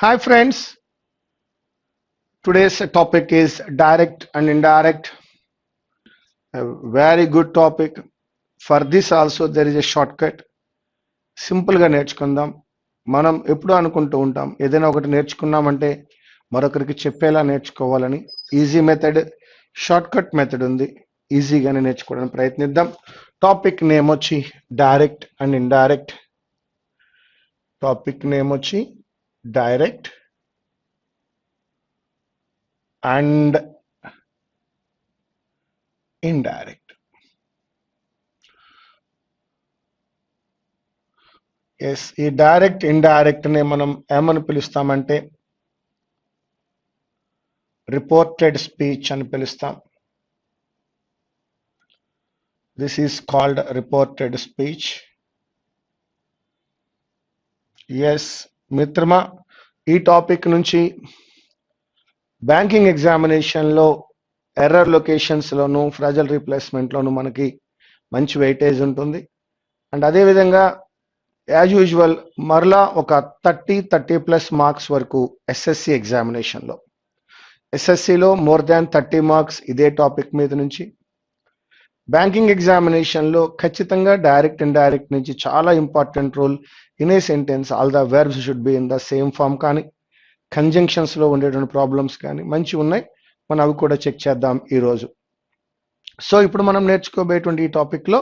Hi friends, today's topic is direct and indirect. A very good topic. For this also there is a shortcut. సింపుల్గా నేర్చుకుందాం. మనం ఎప్పుడూ అనుకుంటూ ఉంటాం ఏదైనా ఒకటి నేర్చుకున్నామంటే మరొకరికి చెప్పేలా నేర్చుకోవాలని. ఈజీ మెథడ్, షార్ట్కట్ మెథడ్ ఉంది. ఈజీగానే నేర్చుకోవడానికి ప్రయత్నిద్దాం. టాపిక్ నేమ్ వచ్చి direct and indirect. Topic name వచ్చి డైరెక్ట్ అండ్ ఇండైరెక్ట్. ఎస్, ఈ డైరెక్ట్ ఇండైరెక్ట్ ని మనం ఏమని పిలుస్తామంటే రిపోర్టెడ్ స్పీచ్ అని పిలుస్తాం. This is called reported speech. Yes మిత్రమా, ఈ టాపిక్ నుంచి బ్యాంకింగ్ ఎగ్జామినేషన్లో ఎర్రర్ లొకేషన్స్లోను ఫ్రాజల్ రీప్లేస్మెంట్లోను మనకి మంచి వెయిటేజ్ ఉంటుంది. అండ్ అదేవిధంగా యాజ్ యూజువల్ మరలా ఒక 30+ మార్క్స్ వరకు ఎస్ఎస్సి ఎగ్జామినేషన్లో, ఎస్ఎస్సిలో మోర్ దాన్ 30 మార్క్స్ ఇదే టాపిక్ మీద నుంచి. బ్యాంకింగ్ ఎగ్జామినేషన్లో ఖచ్చితంగా డైరెక్ట్ అండ్ డైరెక్ట్ నుంచి చాలా important role. In a sentence all the verbs should be in the same form కానీ కంజంక్షన్స్లో ఉండేటువంటి ప్రాబ్లమ్స్ కానీ మంచి ఉన్నాయి. మనం అవి కూడా చెక్ చేద్దాం ఈరోజు. సో ఇప్పుడు మనం నేర్చుకోబోయేటువంటి ఈ టాపిక్లో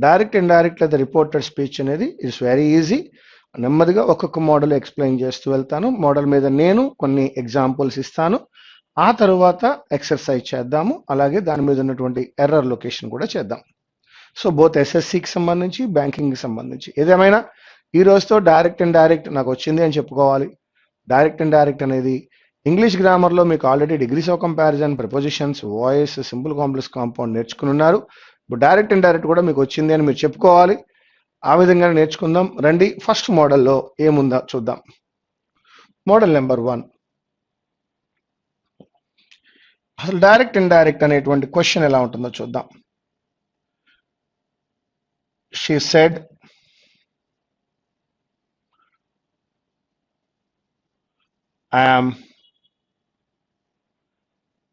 డైరెక్ట్ అండ్ డైరెక్ట్ లేదా రిపోర్టెడ్ స్పీచ్ అనేది ఇట్స్ వెరీ ఈజీ. నెమ్మదిగా ఒక్కొక్క మోడల్ ఎక్స్ప్లెయిన్ చేస్తూ వెళ్తాను. మోడల్ మీద నేను కొన్ని ఎగ్జాంపుల్స్ ఇస్తాను. ఆ తర్వాత ఎక్సర్సైజ్ చేద్దాము. అలాగే దాని మీద ఉన్నటువంటి ఎర్రర్ లొకేషన్ కూడా చేద్దాం. సో బోత్ ఎస్ఎస్సికి సంబంధించి బ్యాంకింగ్కి సంబంధించి ఏదేమైనా ఈ రోజుతో డైరెక్ట్ అండ్ డైరెక్ట్ నాకు వచ్చింది అని చెప్పుకోవాలి. డైరెక్ట్ అండ్ డైరెక్ట్ అనేది ఇంగ్లీష్ గ్రామర్లో మీకు already degrees of comparison, prepositions, voice, simple complex compound నేర్చుకుని ఉన్నారు. ఇప్పుడు డైరెక్ట్ అండ్ డైరెక్ట్ కూడా మీకు వచ్చింది అని మీరు చెప్పుకోవాలి. ఆ విధంగా నేర్చుకుందాం. రండి, ఫస్ట్ మోడల్లో ఏముందో చూద్దాం. Model number 1. అసలు డైరెక్ట్ అండ్ డైరెక్ట్ అనేటువంటి క్వశ్చన్ ఎలా ఉంటుందో చూద్దాం. She said I am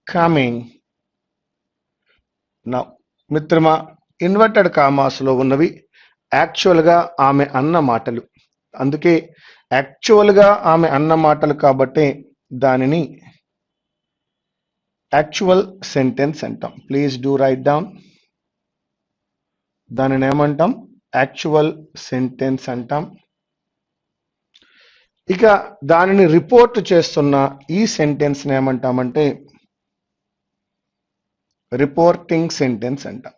coming now. మిత్రమా, ఇన్వర్టెడ్ కామాస్లో ఉన్నవి యాక్చువల్గా ఆమె అన్న మాటలు. అందుకే యాక్చువల్గా ఆమె అన్న మాటలు కాబట్టి దానిని యాక్చువల్ సెంటెన్స్ అంటాం. Please do right down. దానిని ఏమంటాం? యాక్చువల్ సెంటెన్స్ అంటాం. ఇక దానిని రిపోర్ట్ చేస్తున్న ఈ సెంటెన్స్ ఏమంటామంటే రిపోర్టింగ్ సెంటెన్స్ అంటాం.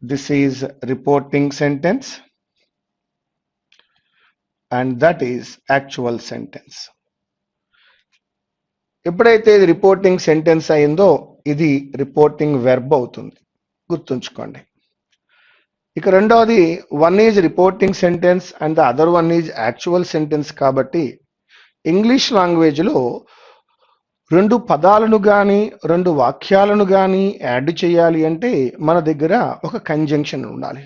This is reporting sentence and that is actual sentence. ఎప్పుడైతే ఇది రిపోర్టింగ్ సెంటెన్స్ అయిందో ఇది రిపోర్టింగ్ వెర్బ్ అవుతుంది, గుర్తుంచుకోండి. ఇక రెండవది, one is reporting sentence and the other one is actual sentence. కాబట్టి ఇంగ్లీష్ లాంగ్వేజ్లో రెండు పదాలను కానీ రెండు వాక్యాలను కానీ యాడ్ చేయాలి అంటే మన దగ్గర ఒక కంజంక్షన్ ఉండాలి.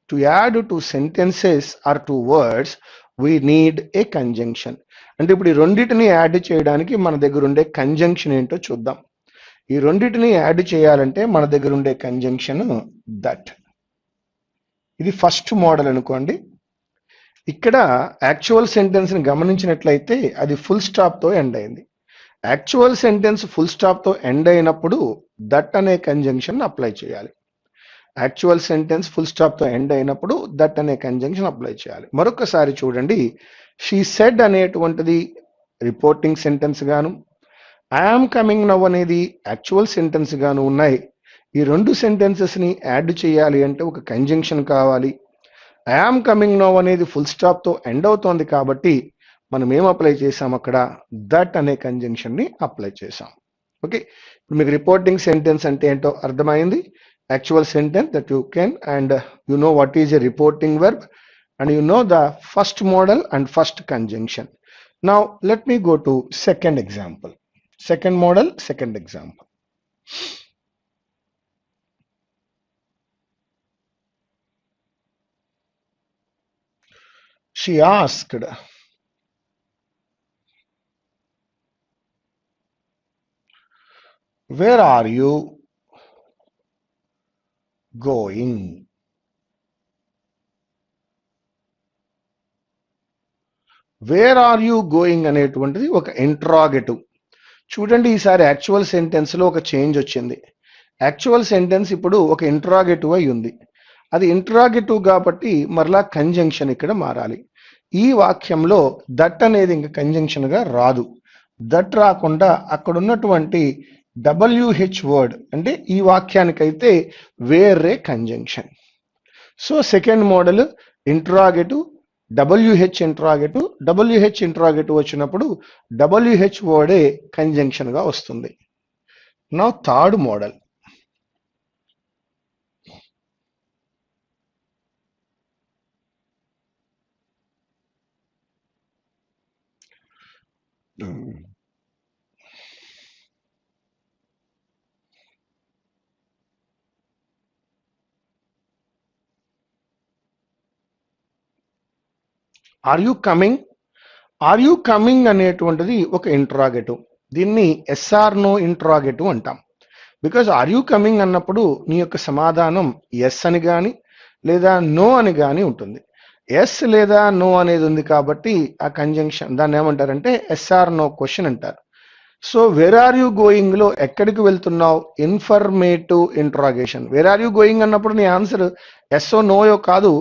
To add two sentences or two words we need a conjunction. అంటే ఇప్పుడు ఈ రెండింటిని యాడ్ చేయడానికి మన దగ్గర ఉండే కంజంక్షన్ ఏంటో చూద్దాం. ఈ రెండింటిని యాడ్ చేయాలంటే మన దగ్గర ఉండే కంజంక్షన్ దట్. ఇది ఫస్ట్ మోడల్ అనుకోండి. ఇక్కడ యాక్చువల్ సెంటెన్స్ని గమనించినట్లయితే అది ఫుల్ స్టాప్తో ఎండ్ అయింది. యాక్చువల్ సెంటెన్స్ ఫుల్ స్టాప్తో ఎండ్ అయినప్పుడు దట్ అనే కంజంక్షన్ అప్లై చేయాలి. యాక్చువల్ సెంటెన్స్ ఫుల్ స్టాప్తో ఎండ్ అయినప్పుడు దట్ అనే కంజంక్షన్ అప్లై చేయాలి. మరొకసారి చూడండి, షీ సెడ్ అనేటువంటిది రిపోర్టింగ్ సెంటెన్స్ గాను, ఐఆమ్ కమింగ్ నౌ అనేది యాక్చువల్ సెంటెన్స్ గాను ఉన్నాయి. ఈ రెండు సెంటెన్సెస్ని యాడ్ చేయాలి అంటే ఒక కంజంక్షన్ కావాలి. ఐఆమ్ కమింగ్ నౌ అనేది ఫుల్ స్టాప్తో ఎండ్ అవుతోంది కాబట్టి మనం ఏం అప్లై చేసాం? అక్కడ దట్ అనే కంజంక్షన్ని అప్లై చేసాం. ఓకే, ఇప్పుడు మీకు రిపోర్టింగ్ సెంటెన్స్ అంటే ఏంటో అర్థమైంది. Actual sentence that you can and you know what is a reporting verb and you know the first model and first conjunction. Now let me go to second example. Second model, second example. She asked, where are you going? Where are you going అనేటువంటిది ఒక interrogative. చూడండి, ఈసారి actual sentence లో ఒక change వచ్చింది. Actual sentence ఇప్పుడు ఒక interrogative అయి ఉంది. అది ఇంట్రాగేటివ్ కాబట్టి మరలా కంజంక్షన్ ఇక్కడ మారాలి. ఈ వాక్యంలో దట్ అనేది ఇంకా కంజంక్షన్ గా రాదు. దట్ రాకుండా అక్కడ ఉన్నటువంటి WH వర్డ్ అంటే ఈ వాక్యానికైతే వేరే conjunction. So second model interrogative, WH interrogative వచ్చినప్పుడు WH వర్డే కంజంక్షన్ గా వస్తుంది. నా third model, are you coming? Are you coming అనేటువంటిది ఒక ఇంట్రాగేటివ్. దీన్ని ఎస్ఆర్ నో ఇంట్రాగేటివ్ అంటాం. బికాజ్ ఆర్ యూ కమింగ్ అన్నప్పుడు నీ యొక్క సమాధానం ఎస్ అని కానీ లేదా నో అని కానీ ఉంటుంది. ఎస్ లేదా నో అనేది ఉంది కాబట్టి ఆ కంజంక్షన్ దాన్ని ఏమంటారంటే ఎస్ఆర్ నో క్వశ్చన్ అంటారు. So where are you going లో ఎక్కడికి వెళ్తున్నావు informative interrogation. Where are you going అన్నప్పుడు నీ ఆన్సర్ ఎస్ ఓ నోయో కాదు.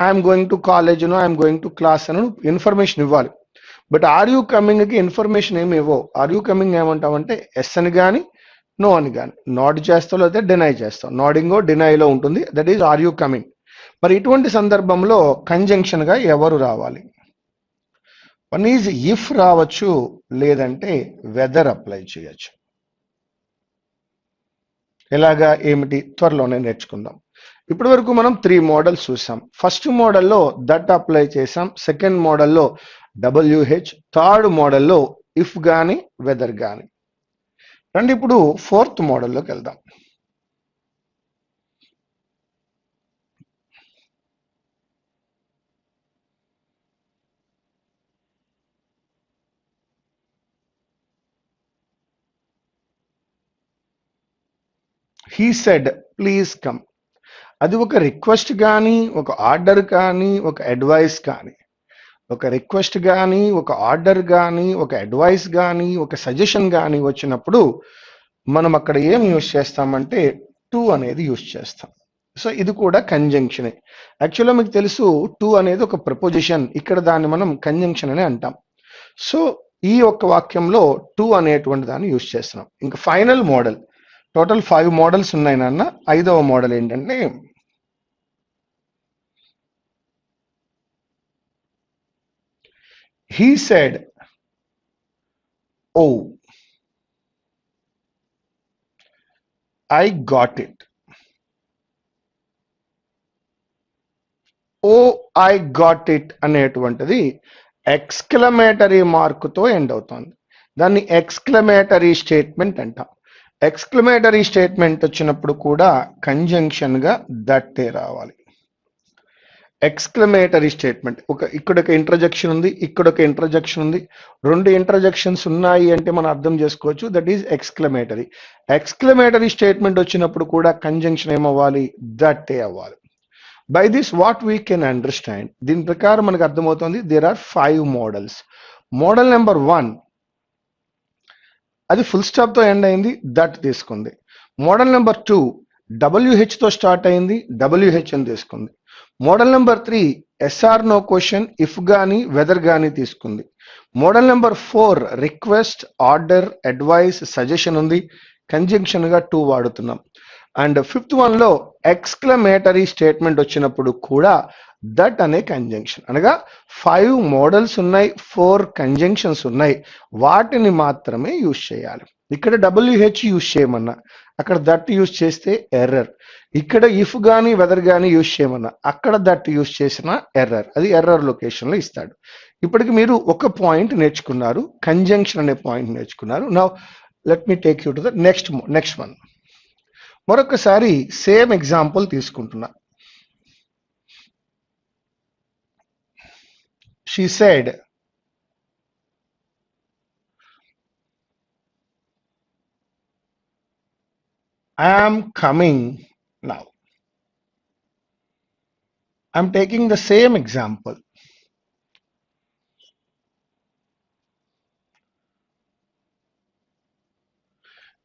I'm going to college no I'm going to class అని ఇన్ఫర్మేషన్ ఇవ్వాలి. బట్ ఆర్ యూ కమింగ్ కి ఇన్ఫర్మేషన్ ఏమి ఇవ్వవు. ఆర్ యూ కమింగ్ ఏమంటావంటే ఎస్ అని కానీ నో అని కానీ నాడ్ చేస్తావు లేకపోతే డినై చేస్తావు. నాడింగో డినైలో ఉంటుంది. That is are you coming. మరి ఇటువంటి సందర్భంలో కంజంక్షన్ గా ఎవరు రావాలి? వన్ ఈజ్ ఇఫ్ రావచ్చు, లేదంటే వెదర్ అప్లై చేయొచ్చు. ఎలాగా ఏమిటి త్వరలోనే నేర్చుకుందాం. ఇప్పటి వరకు మనం 3 మోడల్స్ చూసాం. ఫస్ట్ మోడల్లో దట్ అప్లై చేసాం, సెకండ్ మోడల్లో WH, థర్డ్ మోడల్లో ఇఫ్ గాని వెదర్ గాని. రండి ఇప్పుడు ఫోర్త్ మోడల్లోకి వెళ్దాం. He said please come. అది ఒక రిక్వెస్ట్ కానీ ఒక ఆర్డర్ కానీ ఒక అడ్వైస్ కానీ, ఒక రిక్వెస్ట్ కానీ ఒక ఆర్డర్ కానీ ఒక అడ్వైస్ కానీ ఒక సజెషన్ కానీ వచ్చినప్పుడు మనం అక్కడ ఏం యూజ్ చేస్తామంటే టు అనేది యూజ్ చేస్తాం. సో ఇది కూడా కంజంక్షనే. యాక్చువల్గా మీకు తెలుసు టు అనేది ఒక ప్రపోజిషన్, ఇక్కడ దాన్ని మనం కంజంక్షన్ అని అంటాం. సో ఈ ఒక్క వాక్యంలో టు అనేటువంటి దాన్ని యూజ్ చేస్తున్నాం. ఇంకా ఫైనల్ మోడల్, టోటల్ 5 మోడల్స్ ఉన్నాయి నాన్న. 5వ మోడల్ ఏంటంటే he said oh I got it. I got it అనేటువంటిది ఎక్స్క్లమేటరీ మార్కుతో ఎండ్ అవుతుంది. దాన్ని ఎక్స్క్లమేటరీ స్టేట్మెంట్ అంటాం. ఎక్స్క్లమేటరీ స్టేట్మెంట్ వచ్చినప్పుడు కూడా కంజంక్షన్ గా దట్టే రావాలి. ఎక్స్క్లమేటరీ స్టేట్మెంట్ ఇక్కడ ఒక ఇంటర్జెక్షన్ ఉంది, ఇక్కడ ఒక ఇంటర్జెక్షన్ ఉంది, 2 ఇంటర్జెక్షన్స్ ఉన్నాయి అంటే మనం అర్థం చేసుకోవచ్చు that is exclamatory. Exclamatory statement వచ్చినప్పుడు కూడా కంజంక్షన్ ఏమవ్వాలి? దట్టే అవ్వాలి. By this what we can understand, దీని ప్రకారం మనకు అర్థమవుతుంది there are 5 models. Model number 1 అది ఫుల్ స్టాప్ తో ఎండ్ అయింది, దట్ తీసుకుంది. మోడల్ నెంబర్ 2 WH తో స్టార్ట్ అయింది, WH అని తీసుకుంది. Model number 3 yes or no question if గాని వెదర్ గాని తీసుకుంది. Model number 4 request order advice suggestion ఉంది, కంజంక్షన్ గా టు వాడుతున్నాం. అండ్ 5th వన్ లో ఎక్స్క్లమేటరీ స్టేట్మెంట్ వచ్చినప్పుడు కూడా దట్ అనే కంజంక్షన్. అనగా 5 మోడల్స్ ఉన్నాయి, 4 కంజంక్షన్స్ ఉన్నాయి, వాటిని మాత్రమే యూజ్ చేయాలి. ఇక్కడ WH యూజ్ చేయమన్నా అక్కడ దట్ యూజ్ చేస్తే ఎర్రర్. ఇక్కడ ఇఫ్ గాని వెదర్ గాని యూజ్ చేయమన్నా అక్కడ దట్ యూజ్ చేసిన ఎర్రర్, అది ఎర్రర్ లొకేషన్ లో ఇస్తాడు. ఇప్పటికి మీరు ఒక పాయింట్ నేర్చుకున్నారు, కంజంక్షన్ అనే పాయింట్ నేర్చుకున్నారు. Now let me take you to the next one. మరొకసారి సేమ్ ఎగ్జాంపుల్ తీసుకుంటున్నా. She said I am coming now. I'm taking the same example.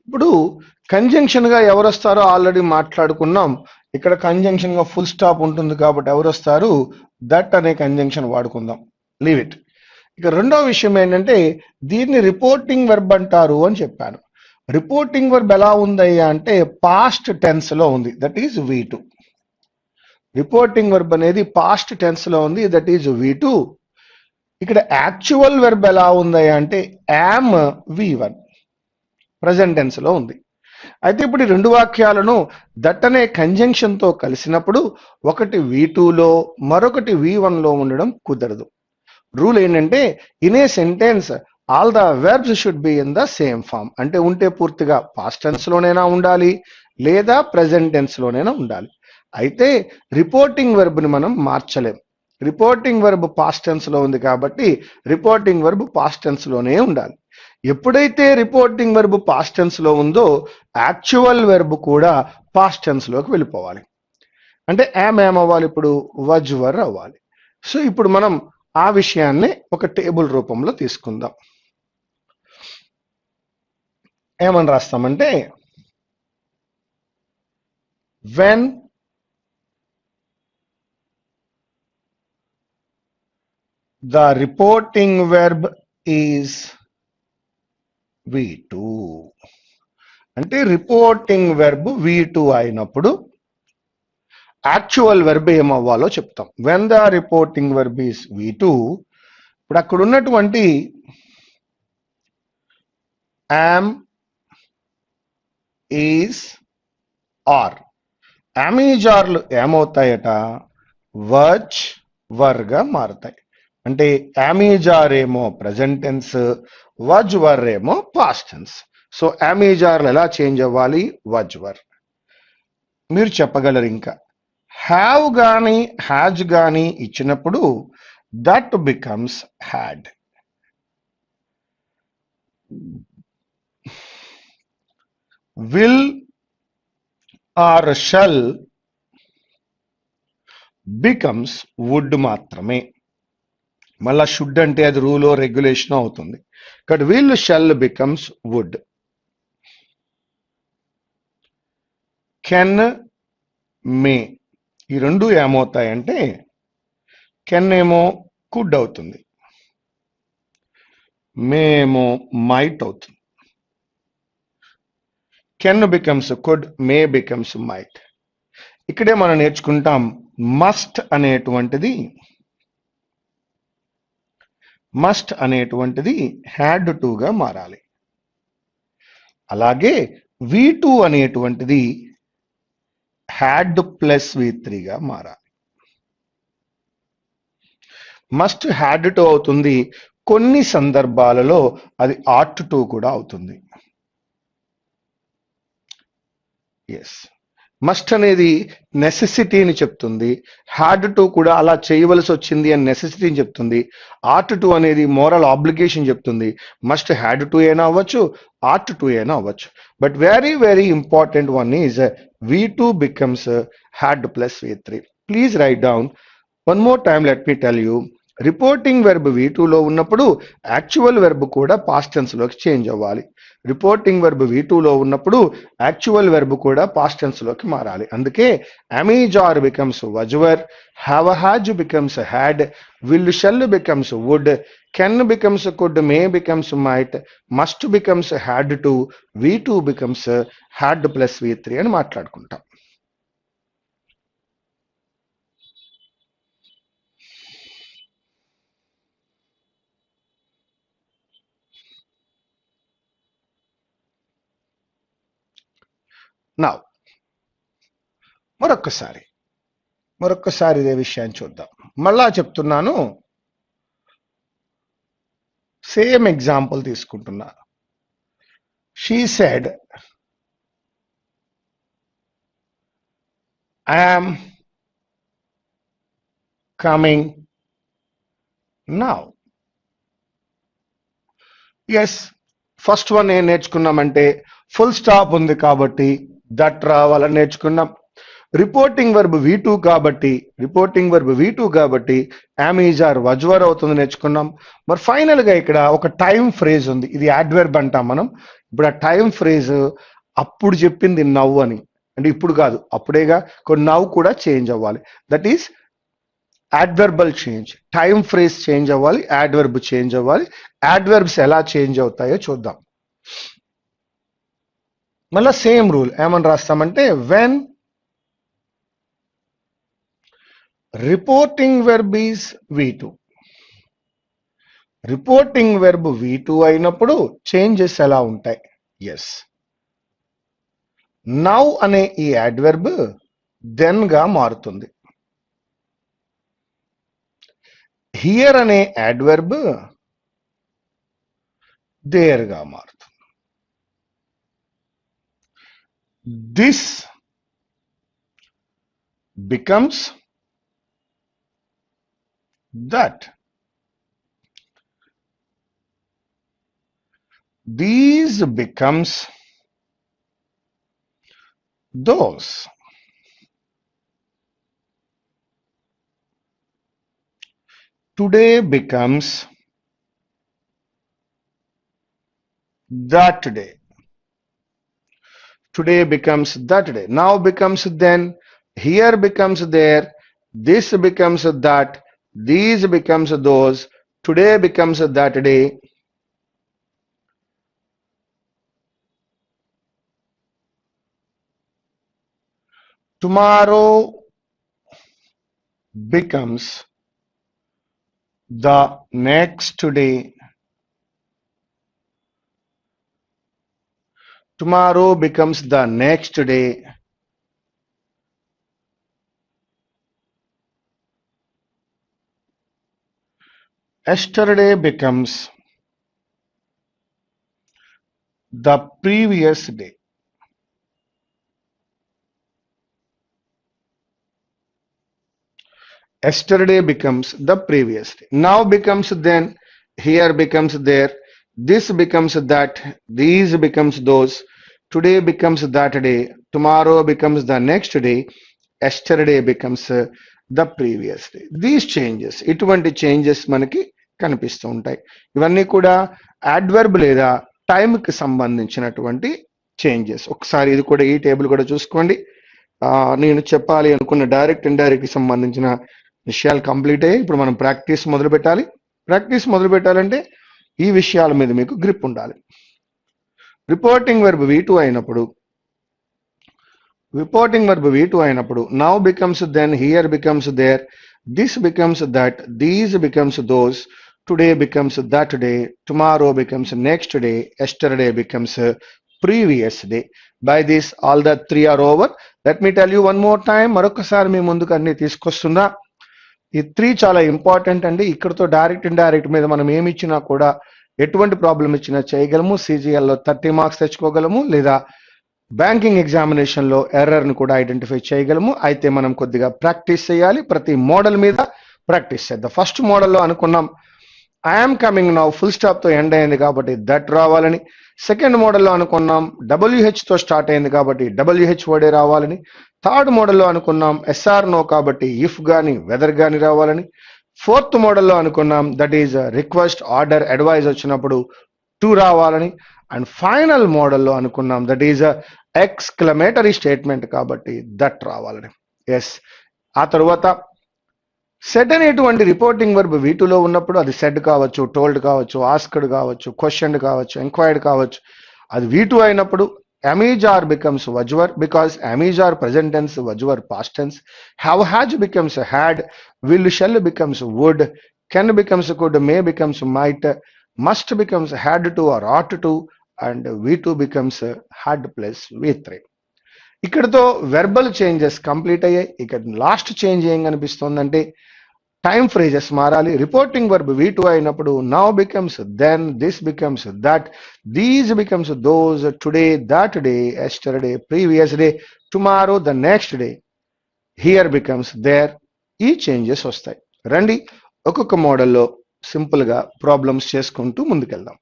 ఇప్పుడు కంజంక్షన్ గా ఎవరు వస్తారో ఆల్రెడీ మాట్లాడుకున్నాం. ఇక్కడ కంజంక్షన్ గా ఫుల్ స్టాప్ ఉంటుంది కాబట్టి ఎవరు వస్తారు? దట్ అనే కంజంక్షన్ వాడుకుందాం. Leave it. ఇక రెండో విషయం ఏంటంటే దీన్ని రిపోర్టింగ్ వెర్బ్ అంటారు అని చెప్పాను. రిపోర్టింగ్ వెర్బ్ ఎలా ఉందయ్యా అంటే పాస్ట్ టెన్స్ లో ఉంది. That is V2. Reporting verb అనేది పాస్ట్ టెన్స్ లో ఉంది. That is V2. ఇక్కడ యాక్చువల్ వెర్బ్ ఎలా ఉందయ్యా అంటే యామ్ V1. ప్రజెంట్ టెన్స్ లో ఉంది. అయితే ఇప్పుడు ఈ రెండు వాక్యాలను దట్ అనే కంజంక్షన్ తో కలిసినప్పుడు ఒకటి V2లో మరొకటి V1లో ఉండడం కుదరదు. రూల్ ఏంటంటే in a sentence all the verbs should be in the same form. అంటే ఉంటే పూర్తిగా పాస్ట్ టెన్స్ లోనైనా ఉండాలి లేదా ప్రెజెంట్ టెన్స్ లోనైనా ఉండాలి. అయితే రిపోర్టింగ్ వెర్బ్ ని మనం మార్చలేం. రిపోర్టింగ్ వెర్బ్ పాస్ట్ టెన్స్ లో ఉంది కాబట్టి రిపోర్టింగ్ వెర్బ్ పాస్ట్ టెన్స్ లోనే ఉండాలి. ఎప్పుడైతే రిపోర్టింగ్ వెర్బ్ పాస్ట్ టెన్స్ లో ఉందో యాక్చువల్ వెర్బ్ కూడా పాస్ట్ టెన్స్ లోకి వెళ్ళిపోవాలి. అంటే యామ్ అవ్వాలి, ఇప్పుడు వజ్ వర్ అవ్వాలి. సో ఇప్పుడు మనం ఆ విషయాన్ని ఒక టేబుల్ రూపంలో తీసుకుందాం. ఏమని రాస్తామంటే when the reporting verb is V2. అంటే రిపోర్టింగ్ వెర్బ్ V2 అయినప్పుడు యాక్చువల్ వెర్బ్ ఏమవ్వాలో చెప్తాం. When the reporting verb is V2, ఇప్పుడు అక్కడ ఉన్నటువంటి am, is, are, am is ఆర్లు ఏమవుతాయట? వజ్ వర్గా మారుతాయి. అంటే యామ్ ఈజ్ ఆర్ ఏమో ప్రజెంట్ టెన్స్, వజ్ వర్ ఏమో past tense. So am is ఆర్లు ఎలా చేంజ్ అవ్వాలి? Was were. మీరు చెప్పగలరు ఇంకా హ్యావ్ గాని హ్యాజ్ గాని ఇచ్చినప్పుడు that becomes had. Will or shall becomes would మాత్రమే. మళ్ళా షుడ్ అంటే అది రూల్ రెగ్యులేషన్ అవుతుంది. ఇక్కడ will shall becomes would. Can, may ఈ రెండు ఏమవుతాయంటే కెన్ ఏమో కుడ్ అవుతుంది, మే ఏమో మైట్ అవుతుంది. Can becomes could, May becomes might. ఇక్కడే మనం నేర్చుకుంటాం మస్ట్ అనేటువంటిది హ్యాడ్ టు గా మారాలి. అలాగే V2 అనేటువంటిది హ్యాడ్ ప్లస్ V3 గా మారాలి. మస్ట్ హ్యాడ్ టు అవుతుంది, కొన్ని సందర్భాలలో అది ఆట్ టు కూడా అవుతుంది. ఎస్, మస్ట్ అనేది నెసెసిటీని చెప్తుంది, హ్యాడ్ టు కూడా అలా చేయవలసి వచ్చింది అని నెసెసిటీని చెప్తుంది, ఆట్ టు అనేది మోరల్ ఆబ్లిగేషన్ చెప్తుంది. మస్ట్ హ్యాడ్ టు అయినా అవ్వచ్చు, ఆట్ టు అయినా అవ్వచ్చు. But very very important one is V2 becomes had plus V3. Please write down one more time. Let me tell you, reporting verb V2లో ఉన్నప్పుడు actual verb కూడా past tense లోకి change అవ్వాలి. Reporting verb V2లో ఉన్నప్పుడు actual verb కూడా past tense లోకి మారాలి. అందుకే am is are becomes was were, have has becomes had, will shall becomes would, can becomes could, may becomes might, must becomes had to, V2 becomes had plus V3 అని మాట్లాడుకుంటాం. నా మరొక్కసారి ఇదే విషయాన్ని చూద్దాం. మళ్ళా చెప్తున్నాను, సేమ్ ఎగ్జాంపుల్ తీసుకుంటున్నా. She said I am coming now. Yes, first one ఏం నేర్చుకున్నామంటే ఫుల్ స్టాప్ ఉంది కాబట్టి దట్ రావాలని నేర్చుకున్నాం. రిపోర్టింగ్ వర్బ్ V2 కాబట్టి am is are was were అవుతుంది నేర్చుకున్నాం. మరి ఫైనల్ గా ఇక్కడ ఒక టైం ఫ్రేజ్ ఉంది, ఇది యాడ్వర్బ్ అంటాం మనం. ఇప్పుడు ఆ టైం ఫ్రేజ్ అప్పుడు చెప్పింది నవ్వు అని, అంటే ఇప్పుడు కాదు అప్పుడేగా, నవ్వు కూడా చేంజ్ అవ్వాలి. That is adverbial change. Time phrase change అవ్వాలి, యాడ్వర్బ్ చేంజ్ అవ్వాలి. యాడ్వర్బ్స్ ఎలా చేంజ్ అవుతాయో చూద్దాం. మళ్ళీ సేమ్ రూల్ ఏమని రాస్తామంటే, when reporting verb is V2. Reporting verb V2 అయినప్పుడు చేంజెస్ ఎలా ఉంటాయి? ఎస్, నౌ అనే ఈ యాడ్వర్బ్ దెన్ గా మారుతుంది. హియర్ అనే యాడ్వర్బ్ దేర్ గా మారుతుంది. This becomes that. These becomes those. Today becomes that day. Today becomes that day. Now becomes then. Here becomes there. This becomes that. These becomes those. Today becomes that day. Tomorrow becomes the next day. Tomorrow becomes the next day. Yesterday becomes the previous day. Yesterday becomes the previous day. Now becomes then. Here becomes there. This becomes that. These becomes those. Today becomes that day. Tomorrow becomes the next day. Yesterday becomes the previous day. These changes, ఇటువంటి changes మనకి కనిపిస్తూ ఉంటాయి. ఇవన్నీ కూడా adverb లేదా టైంకి సంబంధించినటువంటి changes. ఒకసారి ఇది కూడా ఈ టేబుల్ కూడా చూసుకోండి. నేను చెప్పాలి అనుకున్న డైరెక్ట్ ఇండైరెక్ట్ కి సంబంధించిన విషయాలు కంప్లీట్ అయ్యాయి. ఇప్పుడు మనం ప్రాక్టీస్ మొదలు పెట్టాలి. ప్రాక్టీస్ మొదలు పెట్టాలంటే ఈ విషయాల మీద మీకు గ్రిప్ ఉండాలి. రిపోర్టింగ్ వెర్బ్ V2 అయినప్పుడు now becomes then, here becomes there, this becomes that, these becomes those, today becomes that day, tomorrow becomes next day, yesterday becomes previous day. By this all the three are over. Let me tell you one more time. మరొకసారి మీ ముందుకు అన్ని తీసుకొస్తున్నా. ఈ 3 చాలా important అండి. ఇక్కడతో direct indirect మీద మనం ఏమి ఇచ్చినా కూడా ఎటువంటి ప్రాబ్లం ఇచ్చినా చేయగలము. CGL లో 30 మార్క్స్ తెచ్చుకోగలము, లేదా బ్యాంకింగ్ ఎగ్జామినేషన్ లో ఎర్రర్ ని కూడా ఐడెంటిఫై చేయగలము. అయితే మనం కొద్దిగా ప్రాక్టీస్ చేయాలి. ప్రతి మోడల్ మీద ప్రాక్టీస్ చేద్దాం. ఫస్ట్ మోడల్లో అనుకున్నాం I'm coming now full stop తో ఎండ్ అయింది కాబట్టి దట్ రావాలని. సెకండ్ మోడల్లో అనుకున్నాం WH తో స్టార్ట్ అయింది కాబట్టి WH వర్డే రావాలని. థర్డ్ మోడల్లో అనుకున్నాం SR నో కాబట్టి ఇఫ్ గాని వెదర్ గాని రావాలని. ఫోర్త్ మోడల్లో అనుకున్నాం that is request, order, advise వచ్చినప్పుడు టు రావాలని. అండ్ ఫైనల్ మోడల్లో అనుకున్నాం దట్ ఈజ్ ఎక్స్క్లమేటరీ స్టేట్మెంట్ కాబట్టి దట్ రావాలని. ఎస్, ఆ తరువాత సెట్ అనేటువంటి రిపోర్టింగ్ వర్బ్ V2 లో ఉన్నప్పుడు అది సెడ్ కావచ్చు, టోల్డ్ కావచ్చు, ఆస్క్డ్ కావచ్చు, క్వశ్చన్డ్ కావచ్చు, ఎంక్వైర్డ్ కావచ్చు. అది V2 అయినప్పుడు am is are becomes was were because am is are present tense, was were past tense. Have has becomes had, will shall becomes would, can becomes could, may becomes might, must becomes had to or ought to, and V2 becomes had plus V3. ఇక్కడతో verbal changes complete అయ్యాయి. ఇక్కడ last change ఏం కనిపిస్తుందంటే time phrases మారాలి. Reporting verb V2 అయినప్పుడు now becomes then, this becomes that, these becomes those, today that day, yesterday previous day, tomorrow the next day, here becomes there. ఈ changes వస్తాయి. రండి ఒక్కొక్క మోడల్లో సింపుల్ గా ప్రాబ్లమ్స్ చేసుకుంటూ ముందుకెళ్దాం.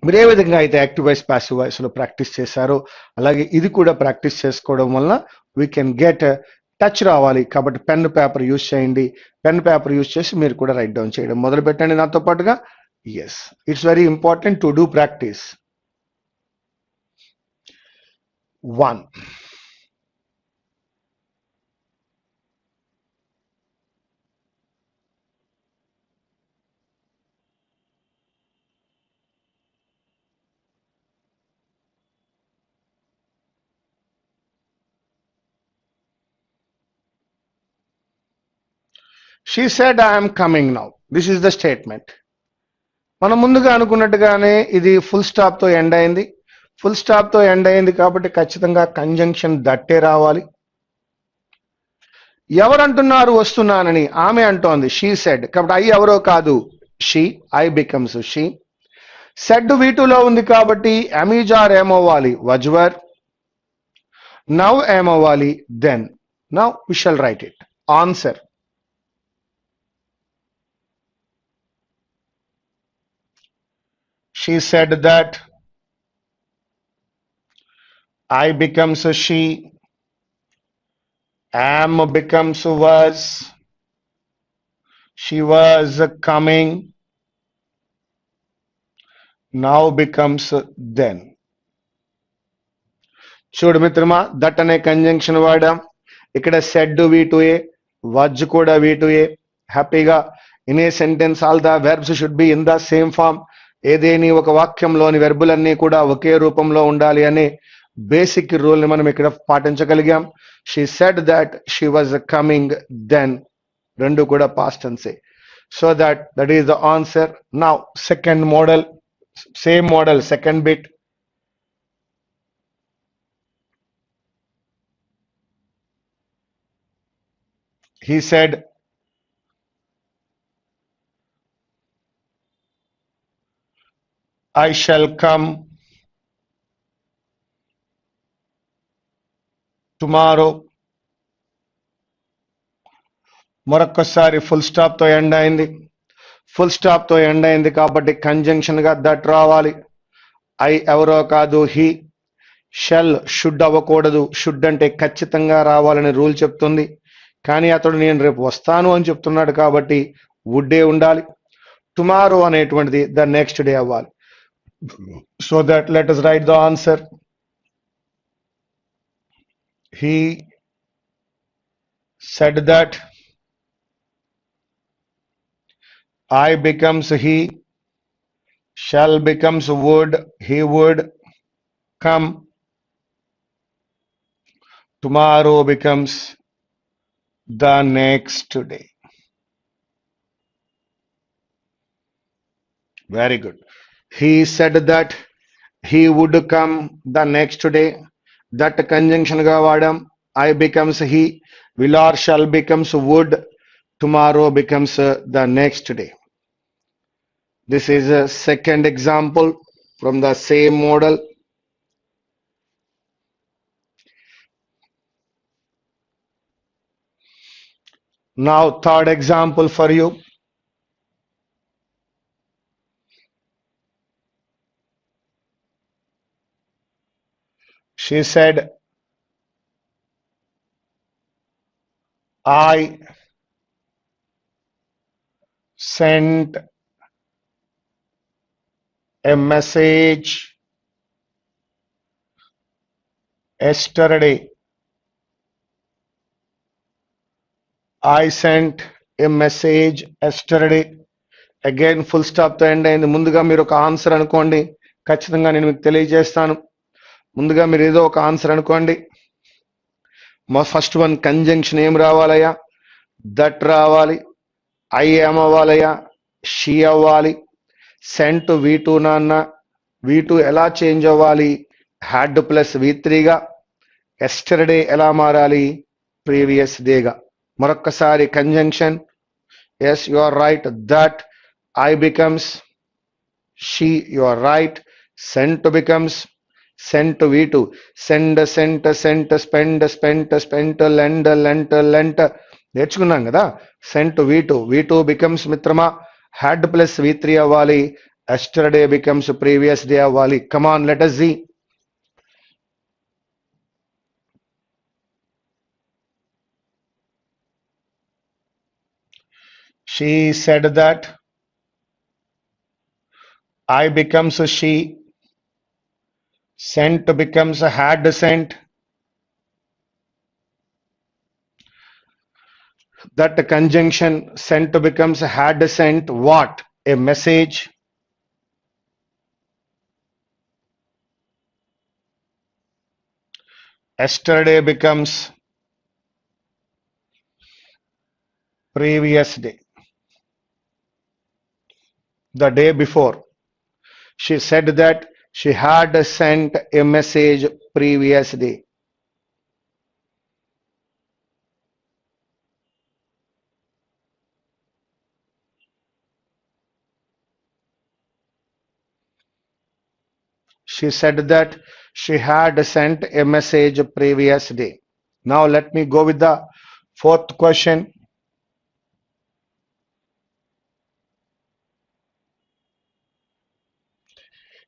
మీరు ఏ విధంగా అయితే యాక్టివ్ వాయిస్ ప్యాసివ్ వాయిస్ లో ప్రాక్టీస్ చేశారో అలాగే ఇది కూడా ప్రాక్టీస్ చేసుకోవడం వలన వీ కెన్ గెట్ టచ్ రావాలి. కాబట్టి పెన్ పేపర్ యూజ్ చేయండి. పెన్ పేపర్ యూజ్ చేసి మీరు కూడా రైట్ డౌన్ చేయడం మొదలు పెట్టండి నాతో పాటుగా. Yes, it's very important to do practice. 1. She said, I am coming now. This is the statement. మనం ముందుగా అనుకున్నట్టుగానే ఇది ఫుల్ స్టాప్ తో ఎండ్ అయింది. ఫుల్ స్టాప్ తో ఎండ్ అయింది కాబట్టి ఖచ్చితంగా కంజంక్షన్ దట్టే రావాలి. ఎవరంటున్నారు వస్తున్నానని? ఆమె అంటోంది. She said. కాబట్టి ఐ ఎవరో కాదు, she. I becomes she. Said V2లో ఉంది కాబట్టి అమీజార్ ఏమవ్వాలి? వజ్వర్. నౌ ఏమవ్వాలి? Then. Now we shall write it. Answer. She said that. I becomes a she. Am becomes was. She was coming. Now becomes then. చూడు మిత్రమా, that అనే conjunction వాడాం. ఇక్కడ said V2A, was కూడా V2A. హ్యాపీగా in a sentence all the verbs should be in the same form. ఏదేని ఒక వాక్యంలోని వెర్బులన్నీ కూడా ఒకే రూపంలో ఉండాలి అనే బేసిక్ రూల్ ని మనం ఇక్కడ పాటించగలిగాం. She said that, she was coming, then రెండు కూడా పాస్ట్ టెన్సే. So that is the answer. Now second model, same model, second bit. He said, I shall come tomorrow. మరొక్కసారి ఫుల్ స్టాప్ తో ఎండ్ అయింది. ఫుల్ స్టాప్ తో end అయింది కాబట్టి conjunction గా దట్ రావాలి. ఐ ఎవరో కాదు, హీ. షెల్ షుడ్ అవ్వకూడదు. షుడ్ అంటే ఖచ్చితంగా రావాలని రూల్ చెప్తుంది. కానీ అతడు నేను రేపు వస్తాను అని చెప్తున్నాడు కాబట్టి వుడ్డే ఉండాలి. టుమారో అనేటువంటిది ద నెక్స్ట్ డే అవ్వాలి. So that let us write the answer. He said that. I becomes he. Shall becomes would. He would come. Tomorrow becomes the next day. Very good. He said that he would come the next day. That conjunction ga vaadam. I becomes he. Will or shall becomes would. Tomorrow becomes the next day. This is a second example from the same model. Now third example for you. She said, I sent a message yesterday. I sent a message yesterday. Again full stop తో end అయింది. ముందుగా మీరు ఒక answer అనుకోండి, ఖచ్చితంగా నేను మీకు తెలియజేస్తాను. ముందుగా మీరు ఏదో ఒక ఆన్సర్ అనుకోండి. మా ఫస్ట్ వన్ కంజంక్షన్ ఏం రావాలయ్యా? దట్ రావాలి. ఐ ఏమవ్వాలయ్యా? షీ అవ్వాలి. సెంట్ V2 నాన్న. V2 ఎలా చేంజ్ అవ్వాలి? Had plus V3గా. ఎస్టర్డే ఎలా మారాలి? ప్రీవియస్ డేగా. మరొక్కసారి conjunction. Yes, you are right. That. I becomes she. You are right. Sent becomes sent V2. Send, sent, sent, spend, spent, spent, lend, lent, lent నేర్చుకున్నాం కదా. Sent V2. V2 becomes మిత్రమా had plus V3 అవ్వాలి. Yesterday becomes previous day అవ్వాలి. Come on, let us see. She said that. I becomes a she. Sent becomes a had sent. That conjunction sent becomes had sent what? A message. Yesterday becomes previous day. The day before. She said that she had sent a message previous day. She said that she had sent a message previous day. Now let me go with the fourth question.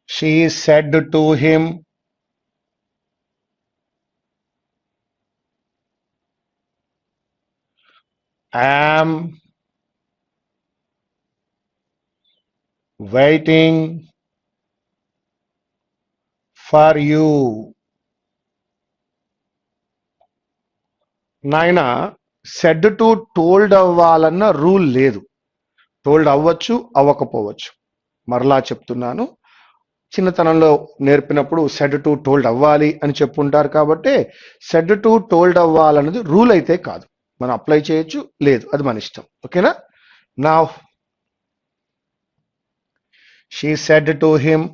She said to him, I am waiting for you. నాయన said to told అవ్వాలన్న rule లేదు. Told అవ్వచ్చు, అవ్వకపోవచ్చు. మరలా చెప్తున్నాను, చిన్నతనంలో నేర్పినప్పుడు said to told అవ్వాలి అని చెప్పుంటారు. కాబట్టి సెడ్ టు టోల్డ్ అవ్వాలన్నది రూల్ అయితే కాదు. మనం అప్లై చేయొచ్చు, లేదు, అది మన ఇష్టం. ఓకేనా? నా she said to him.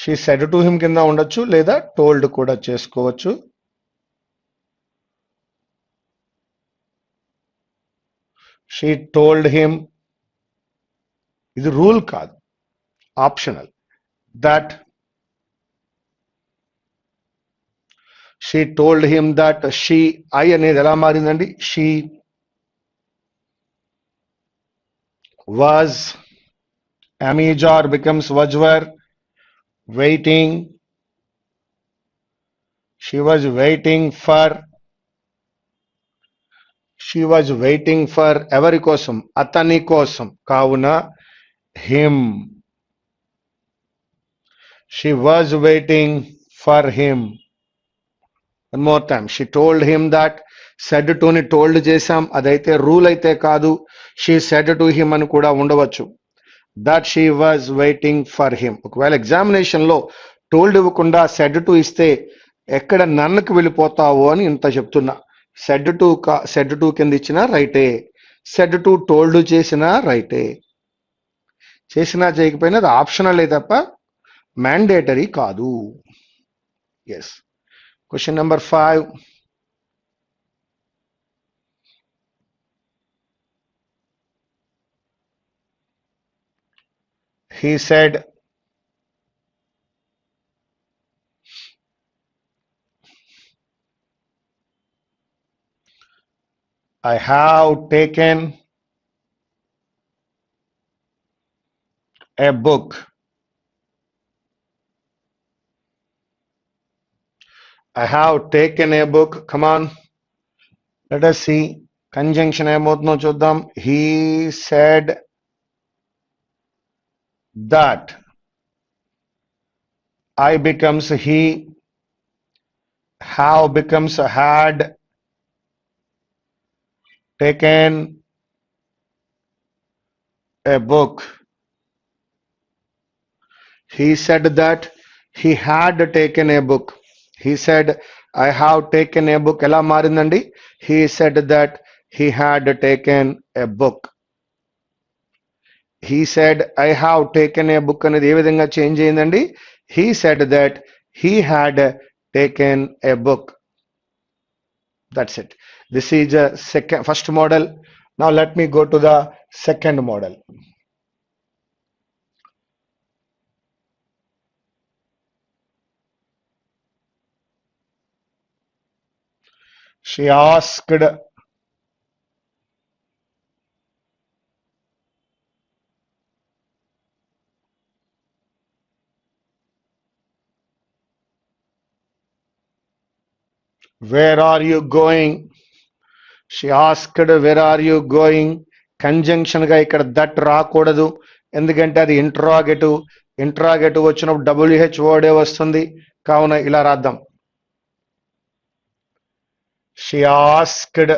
She said to him కింద ఉండొచ్చు, లేదా టోల్డ్ కూడా చేసుకోవచ్చు. She told him. ఇది రూల్ కాదు, optional. That she told him that she, I అనేది ఎలా మారిందండి? She was, am is are becomes was were, waiting. She was waiting for. She was waiting for ఎవరి కోసం? అతని కోసం. కావున him. She was waiting for him. One more time. She told him that. Said to ని told చేశాం, అదైతే రూల్ అయితే కాదు. షీ సెడ్ టు హిమ్ అని కూడా ఉండవచ్చు. That she was waiting for him. ఒకవేళ ఎగ్జామినేషన్ లో టోల్డ్ ఇవ్వకుండా సెడ్ టు ఇస్తే ఎక్కడ నన్నుకి వెళ్ళిపోతావో అని ఇంత చెప్తున్నా. సెడ్ టు కింద ఇచ్చినా రైటే, సెడ్ టు టోల్డ్ చేసినా రైటే. చేసినా చేయకపోయినా అది ఆప్షనల్ తప్ప మ్యాండేటరీ కాదు. Yes. Question number 5. He said, I have taken a book. I have taken a book. Come on. Let us see. Conjunction ఏమవుతుందో చూద్దాం. He said that. I becomes he. Have becomes had. Taken a book. He said that he had taken a book. He said, I have taken a book. ఎలా మారిందండి? He said that he had taken a book. He said, I have taken a book అనేది ఏ విధంగా change అయిందండి? He said that he had taken a book. That's it. This is a first model. Now let me go to the second model. She asked, where are you going, she asked where are you going. Conjunction గా ఇక్కడ that రాకూడదు, ఎందుకంటే అది interrogative. Interrogative వచ్చినప్పుడు W H వర్డే వస్తుంది, కావున ఇలా రాద్దాం. She asked,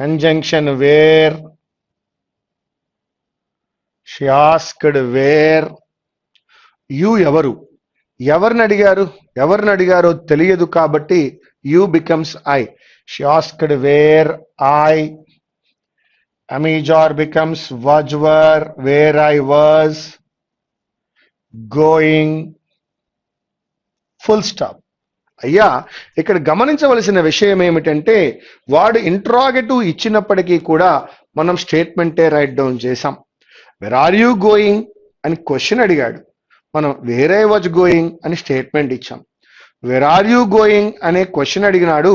conjunction where, she asked where. You ఎవరు, ఎవరిని అడిగారు, ఎవరిని అడిగారో తెలియదు కాబట్టి you becomes I. She asked where I. Amijor becomes was were, where I was going. ఫుల్ స్టాప్. అయ్యా ఇక్కడ గమనించవలసిన విషయం ఏమిటంటే వాడు ఇంట్రాగేటివ్ ఇచ్చినప్పటికీ కూడా మనం స్టేట్మెంటే రైట్ డౌన్ చేసాం. వెర్ ఆర్ యూ గోయింగ్ అని క్వశ్చన్ అడిగాడు, మనం వేర్ ఐ వాజ్ గోయింగ్ అని స్టేట్మెంట్ ఇచ్చాం. వేర్ ఆర్ యూ గోయింగ్ అనే క్వశ్చన్ అడిగినాడు,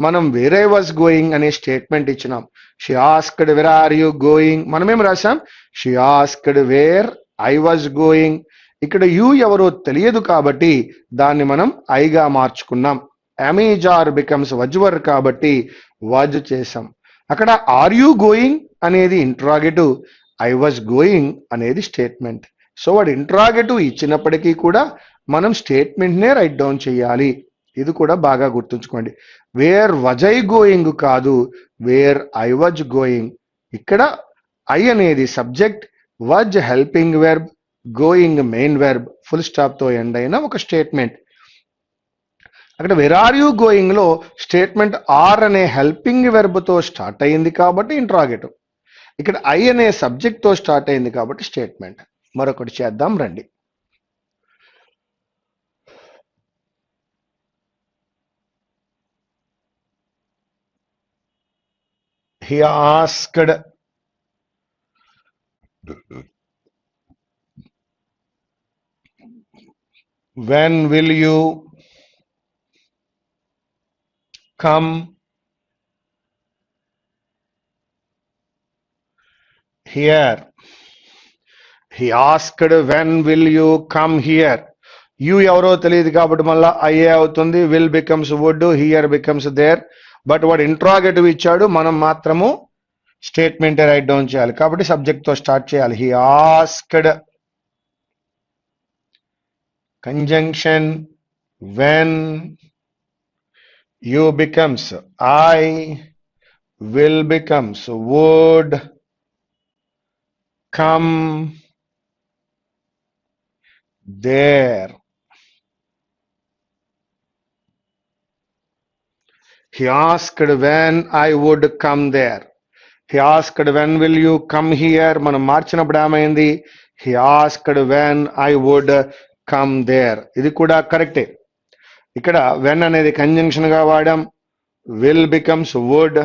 మనం వేర్ ఐ వాజ్ గోయింగ్ అనే స్టేట్మెంట్ ఇచ్చినాం. She asked where are you going, మనమేం రాసాం, she asked where I was going. ఇక్కడ యు ఎవరో తెలియదు కాబట్టి దాన్ని మనం ఐగా మార్చుకున్నాం. అమీజార్ బికమ్స్ వజ్వర్ కాబట్టి వాజ్ చేసాం. అక్కడ ఆర్ యూ గోయింగ్ అనేది ఇంట్రాగేటివ్, ఐ వాజ్ గోయింగ్ అనేది స్టేట్మెంట్. సో వాడు ఇంట్రాగేటివ్ ఇచ్చినప్పటికీ కూడా మనం స్టేట్మెంట్నే రైట్ డౌన్ చేయాలి. ఇది కూడా బాగా గుర్తుంచుకోండి. వేర్ వజ్ ఐ గోయింగ్ కాదు, వేర్ ఐ వాజ్ గోయింగ్. ఇక్కడ ఐ అనేది subject, was helping verb, going main verb, full stop తో ఎండ్ అయిన ఒక స్టేట్మెంట్. అక్కడ వేర్ ఆర్ యూ గోయింగ్ లో స్టేట్మెంట్ ఆర్ అనే హెల్పింగ్ వెర్బ్ తో స్టార్ట్ అయింది కాబట్టి ఇంట్రాగేటివ్. ఇక్కడ ఐ అనే సబ్జెక్ట్ తో స్టార్ట్ అయింది కాబట్టి స్టేట్మెంట్. మరొకటి చేద్దాం రండి. He asked, when will you come here? He asked, when will you come here? You ఎవరో తెలియదు కాబట్టి మళ్ళా అయ్యే అవుతుంది. Will becomes would, here becomes there. But వాడు ఇంట్రాగేటివ్ ఇచ్చాడు, మనం మాత్రము స్టేట్మెంట్ రైట్ డౌన్ చేయాలి కాబట్టి సబ్జెక్ట్ తో స్టార్ట్ చేయాలి. He asked, conjunction when, you becomes I, will becomes would, come there. He asked when I would come there. He asked when will you come here. మనం మార్చినప్పుడు ఏమైంది, he asked when I would come there. ఇది కూడా కరెక్టే. ఇక్కడ when అనేది conjunction గా వాడాం. will becomes would,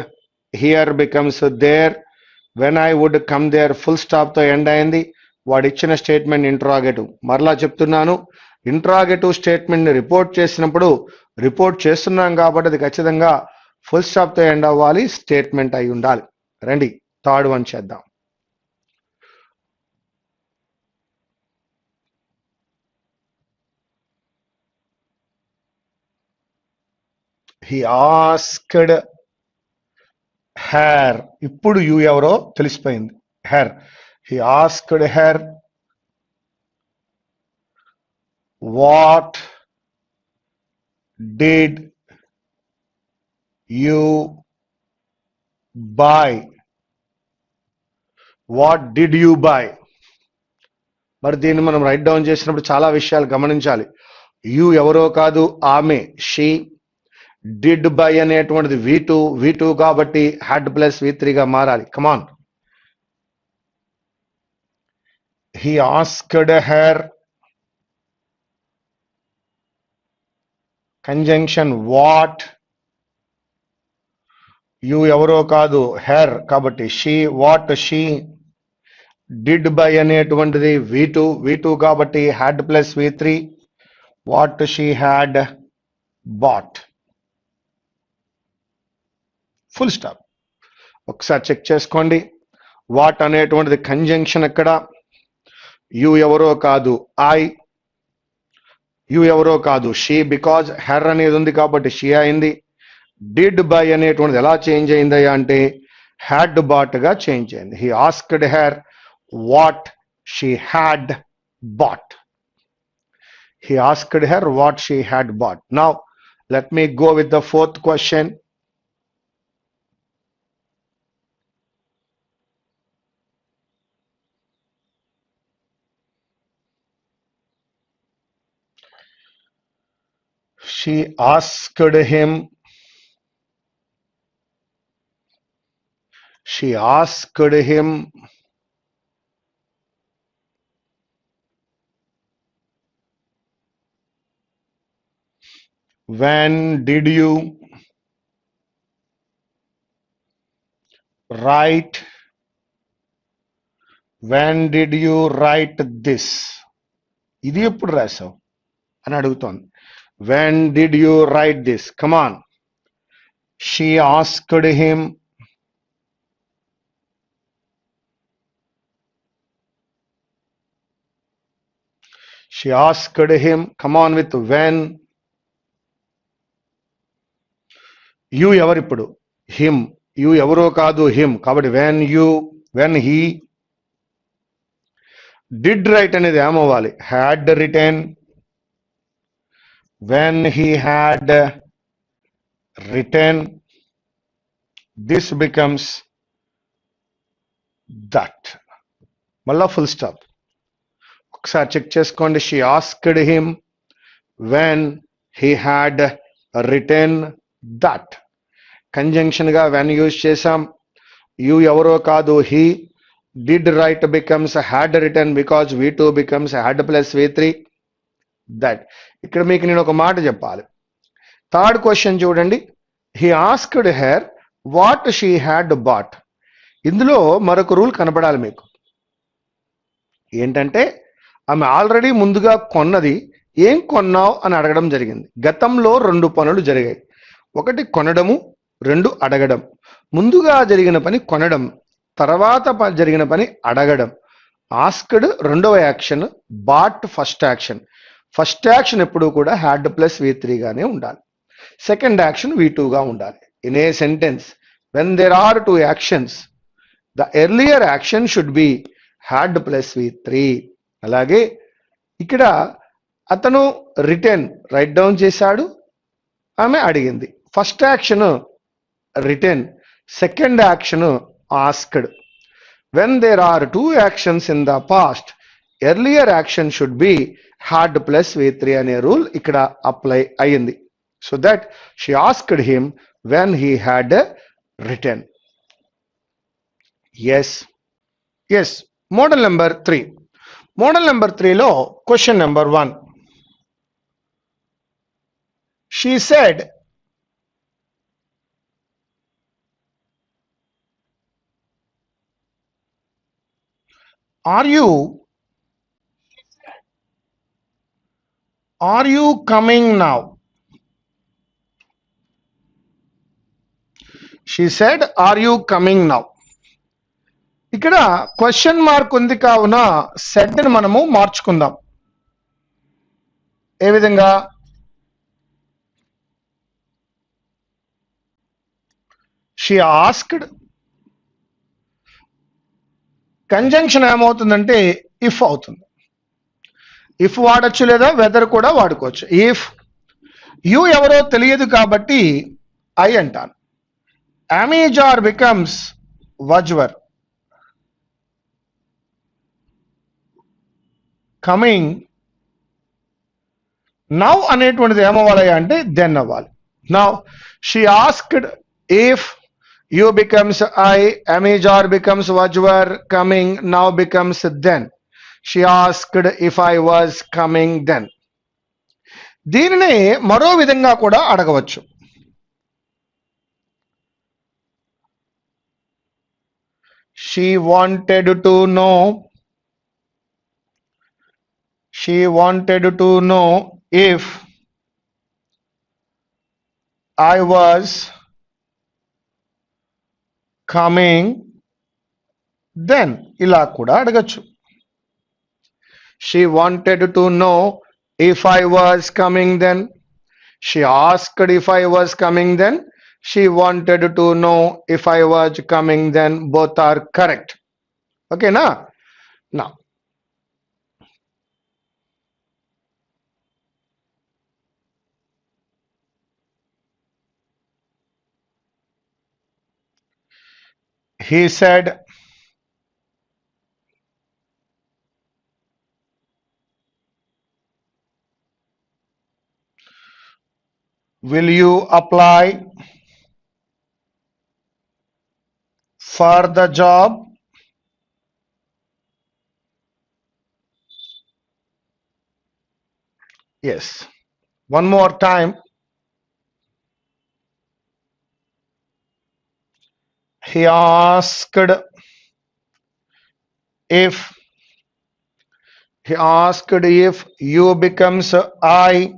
here becomes there. when I would come there full stop తో ఎండ్ అయింది. వాడు ఇచ్చిన స్టేట్మెంట్ ఇంట్రాగేటివ్. మరలా చెప్తున్నాను, ఇంట్రాగేటివ్ స్టేట్మెంట్ ని రిపోర్ట్ చేసినప్పుడు రిపోర్ట్ చేస్తున్నాం కాబట్టి అది ఖచ్చితంగా ఫుల్ స్టాప్ తో ఎండ్ అవ్వాలి, స్టేట్మెంట్ అయి ఉండాలి. రండి థర్డ్ వన్ చేద్దాం. He asked her. ఇప్పుడు యు ఎవరో తెలిసిపోయింది, her. He asked her, what did you buy? What did you buy? మరి దీన్ని మనం రైట్ డౌన్ చేసినప్పుడు చాలా విషయాలు గమనించాలి. యు ఎవరో కాదు, ఆమె, షీ. డిడ్ బై అనేటువంటిది V2 కాబట్టి హ్యాడ్ ప్లస్ V3 గా మారాలి. కమాన్. He asked her, conjunction what, you ఎవరో కాదు, హెర్ కాబట్టి she, what she. Did buy అనేటువంటిది V2 కాబట్టి had plus V3, what she had bat. Full stop. ఒకసారి చెక్ చేసుకోండి. వాట్ అనేటువంటిది కంజంక్షన్ ఎక్కడ, యు ఎవరో కాదు, ఐ. యు ఎవరో కాదు, షీ బికాజ్ హెర్ అనేది ఉంది కాబట్టి షీ అయింది. డిడ్ బై అనేటువంటిది ఎలా చేంజ్ అయిందయ్యా అంటే హ్యాడ్ బాట్ గా చేంజ్ అయింది. He asked her what she had bought. He asked her what she had bought. Now, let me go with the fourth question. She asked him. She asked him. When did you write? When did you write this? ఇది ఎప్పుడు రాసావు అని అడుగుతోంది. When did you write this? Come on. She asked him. She asked him. Come on with when. You ఎవరు ఇప్పుడు? Him. You ఎవరో కాదు, him. కాబట్టి when he did write అనేది ఏమవ్వాలి? Had written. When he had written, this becomes that. మళ్ళా full stop. ఒకసారి check చేసుకోండి. She asked him when he had written that. Conjunction గా when యూజ్ చేసాం. You ఎవరో కాదు, he. Did write becomes had written because V2 becomes had plus V3. That. ఇక్కడ మీకు నేను ఒక మాట చెప్పాలి. థర్డ్ క్వశ్చన్ చూడండి. He asked her what she had bought. ఇందులో మరొక రూల్ కనపడాలి మీకు. ఏంటంటే ఆమె ఆల్రెడీ ముందుగా కొన్నది, ఏం కొన్నావు అని అడగడం జరిగింది. గతంలో 2 పనులు జరిగాయి. ఒకటి కొనడము, 2 అడగడం. ముందుగా జరిగిన పని కొనడం, తర్వాత జరిగిన పని అడగడం. ఆస్క్డ్ రెండవ action, bought first action. First action ఎప్పుడు కూడా హ్యాడ్ ప్లస్ V3 గానే ఉండాలి. సెకండ్ యాక్షన్ V2 గా ఉండాలి. In a sentence when there are 2 actions the earlier action should be had plus V3. అలాగే ఇక్కడ అతను రిటర్న్ రైట్ డౌన్ చేశాడు, ఆమె అడిగింది. First action return, second action asked. When there are 2 actions in the past, earlier action should be had plus V3 అనే rule ఇక్కడ apply అయ్యింది. So that she asked him when he had return. Yes. Model number 3. Model number 3లో question number 1. She said, Are you coming now? She said, Are you coming now? ఇక్కడ question mark ఉంది కావున said ని మనము మార్చుకుందాం. ఏ విధంగా? She asked. Conjunction ఏమవుతుందంటే if అవుతుంది. If వాడచ్చు లేదా వెదర్ కూడా వాడుకోవచ్చు. ఇఫ్ యు ఎవరో తెలియదు కాబట్టి ఐ అంటాను. అమీజార్ బికమ్స్ వజ్వర్. కమింగ్ నౌ అనేటువంటిది ఏమవ్వాలి అంటే దెన్ అవ్వాలి. Now she asked if, you becomes I, Amizar becomes Vajwar, coming now becomes then. She asked if I was coming then. దీనిని మరో విధంగా కూడా అడగవచ్చు. She wanted to know if I was coming then. ఇలా కూడా అడగచ్చు. She wanted to know if I was coming then. She asked if I was coming then. She wanted to know if I was coming then. Both are correct. Okay, na? Now, he said, will you apply for the job? Yes. One more time. He asked if you becomes I.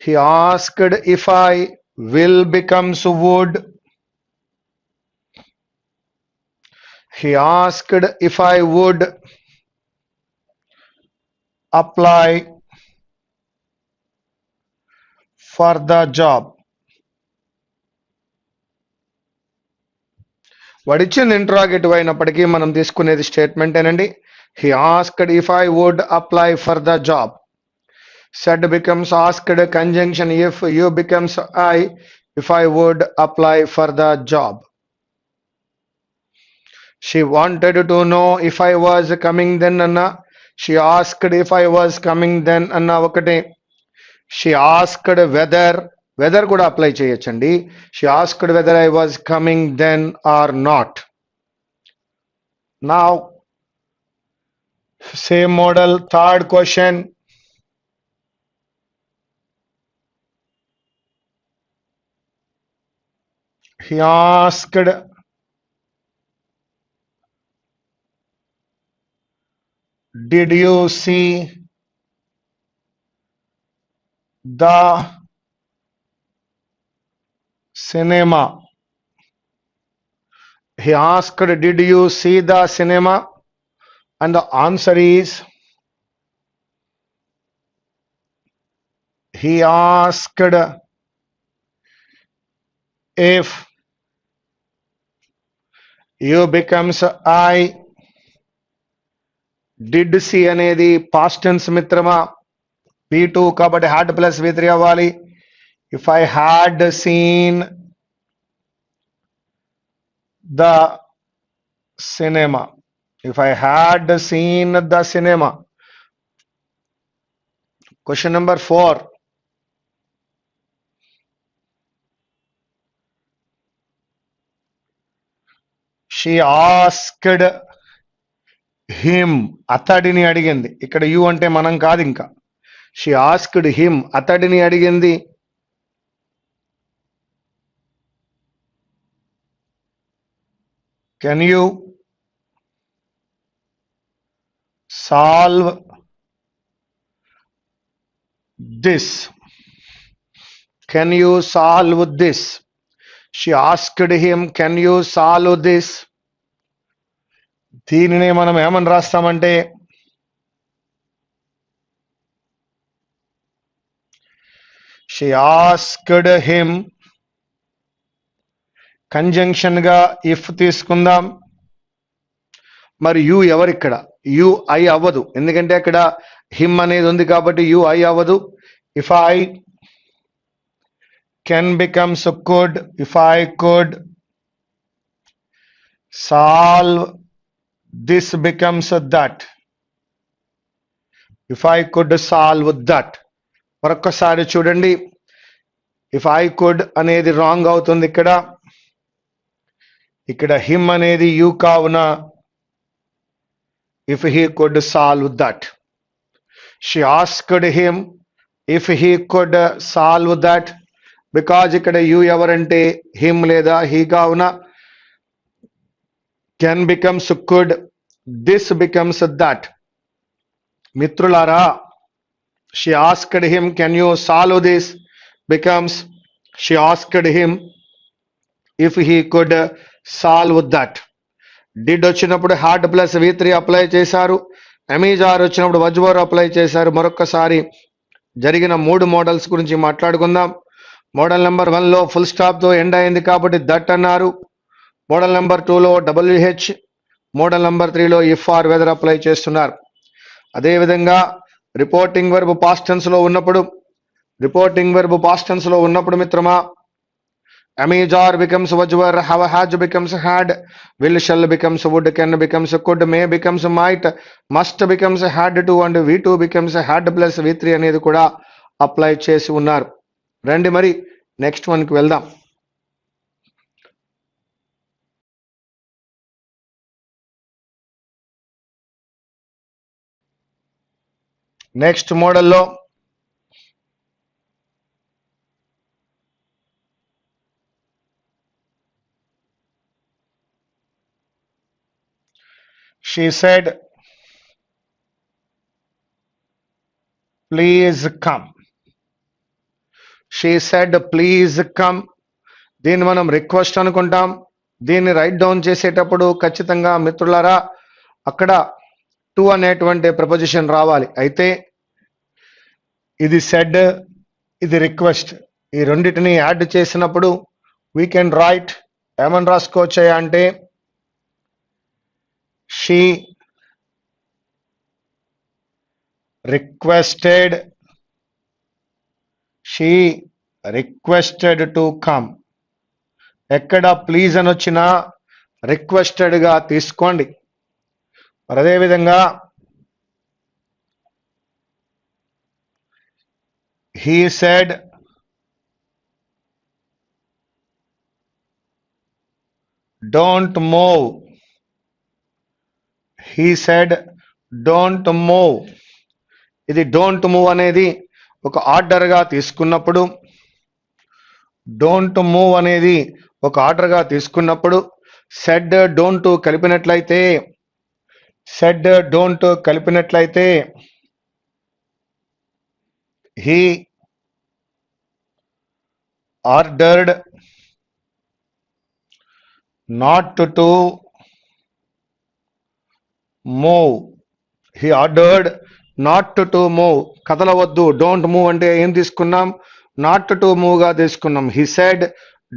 He asked if I will becomes would. He asked if I would apply for the job. వాడిచ్చిన interrogative అయినప్పటికీ మనం తీసుకునేది statement ఏనండి. He asked if I would apply for the job. said becomes asked, conjunction if you becomes I, if I would apply for the job. She wanted to know if I was coming then anna. She asked if I was coming then anna ఒకటే. She asked whether కూడా apply చేయొచ్చండి. She asked whether I was coming then or not. Now same model, third question. He asked, did you see the cinema? He asked, did you see the cinema? And the answer is, he asked if you becomes I. Did see అనేది past tense మిత్రమా. P2 కాబట్టి had plus V3 అవ్వాలి. If I had seen the cinema. If I had seen the cinema. Question number 4. She asked him. అతడిని అడిగింది. ఇక్కడ you అంటే మనం కాదు ఇంకా. She asked him. అతడిని అడిగింది. Can you solve this? Can you solve this? She asked him, can you solve this? దీనినే మనం ఏమని రాస్తామంటే she asked him. కంజంక్షన్ గా ఇఫ్ తీసుకుందాం. మరి యు ఎవరిక్కడ? యు ఐ అవ్వదు, ఎందుకంటే అక్కడ హిమ్ అనేది ఉంది కాబట్టి యు ఐ అవ్వదు. If I can becomes could. If I could solve this becomes that. If I could solve that. మరొక్కసారి చూడండి. ఇఫ్ ఐ కుడ్ అనేది రాంగ్ అవుతుంది ఇక్కడ. ఇక్కడ హిమ్ అనేది యు కావున if he could solve that. She asked him if he could solve that. because ఇక్కడ you ఎవరంటే హిమ్ లేదా హీ కావున can becomes could, this becomes that. మిత్రులారా, she asked him, can you solve this? becomes she asked him if he could solve that. Did వచ్చినప్పుడు hard plus V3 apply చేశారు. అమీజార్ వచ్చినప్పుడు was verb apply చేశారు. మరొక్కసారి జరిగిన 3 models గురించి మాట్లాడుకుందాం. Model number 1లో ఫుల్ స్టాప్ తో ఎండ్ అయింది కాబట్టి దట్ అన్నారు. మోడల్ నెంబర్ 2లో WH, మోడల్ నెంబర్ 3లో ఇఫ్ ఆర్ వెదర్ అప్లై చేస్తున్నారు. అదేవిధంగా రిపోర్టింగ్ వెర్బ్ పాస్ట్ టెన్స్ లో ఉన్నప్పుడు మిత్రమా Amazar becomes was were, have has becomes had, will shall becomes would, can becomes could, may becomes might, must becomes had to, and V2 becomes had plus V3 అనేది కూడా apply చేసి ఉన్నారు. రండి మరి next one కి వెళ్దాం. Next మోడల్లో she said please come. she said please come. దీన్ని మనం రిక్వెస్ట్ అనుకుంటాం. దీన్ని రైట్ డౌన్ చేసేటప్పుడు ఖచ్చితంగా మిత్రులారా అక్కడ టు అనేటువంటి ప్రపోజిషన్ రావాలి. అయితే ఇది సెడ్, ఇది రిక్వెస్ట్, ఈ రెండింటిని యాడ్ చేసినప్పుడు వీ కెన్ రైట్ ఏమని రాసుకోవచ్చా అంటే షీ రిక్వెస్టెడ్ టు కమ్. ఎక్కడ ప్లీజ్ అని వచ్చినా రిక్వెస్టెడ్ గా తీసుకోండి. మరి అదేవిధంగా he said don't move. he said don't move. ఇది డోంట్ మూవ్ అనేది ఒక ఆర్డర్ గా తీసుకున్నప్పుడు సెడ్ డోంట్ కలిపినట్లయితే he ordered not to move. కదలవద్దు. డోంట్ మూవ్ అంటే ఏం తీసుకున్నాం? నాట్ టు మూవ్ గా తీసుకున్నాం. he said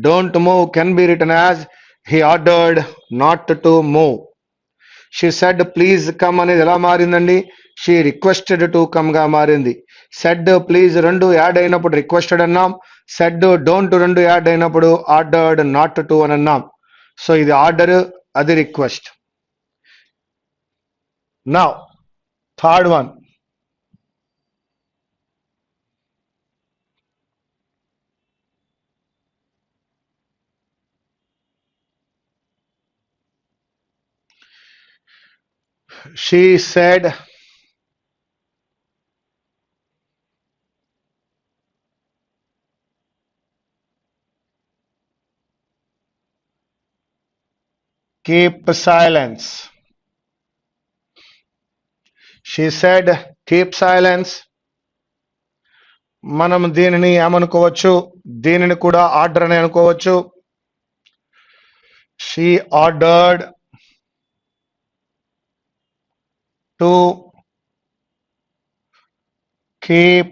don't move can be written as he ordered not to move. she said please come అనేది ఎలా మారిందండి? she requested to come గా మారింది. సెడ్ ప్లీజ్ రెండు యాడ్ అయినప్పుడు రిక్వెస్టెడ్ అన్నాం. సెడ్ డోంట్ రెండు యాడ్ అయినప్పుడు ఆర్డర్డ్ నాట్ టు అని అన్నాం. సో ఇది ఆర్డర్, అది request. Now third one. she said keep silence. she said keep silence. మనం దీనిని ఏమనుకోవచ్చు? దీనిని కూడా ఆర్డర్ అని అనుకోవచ్చు. she ordered to keep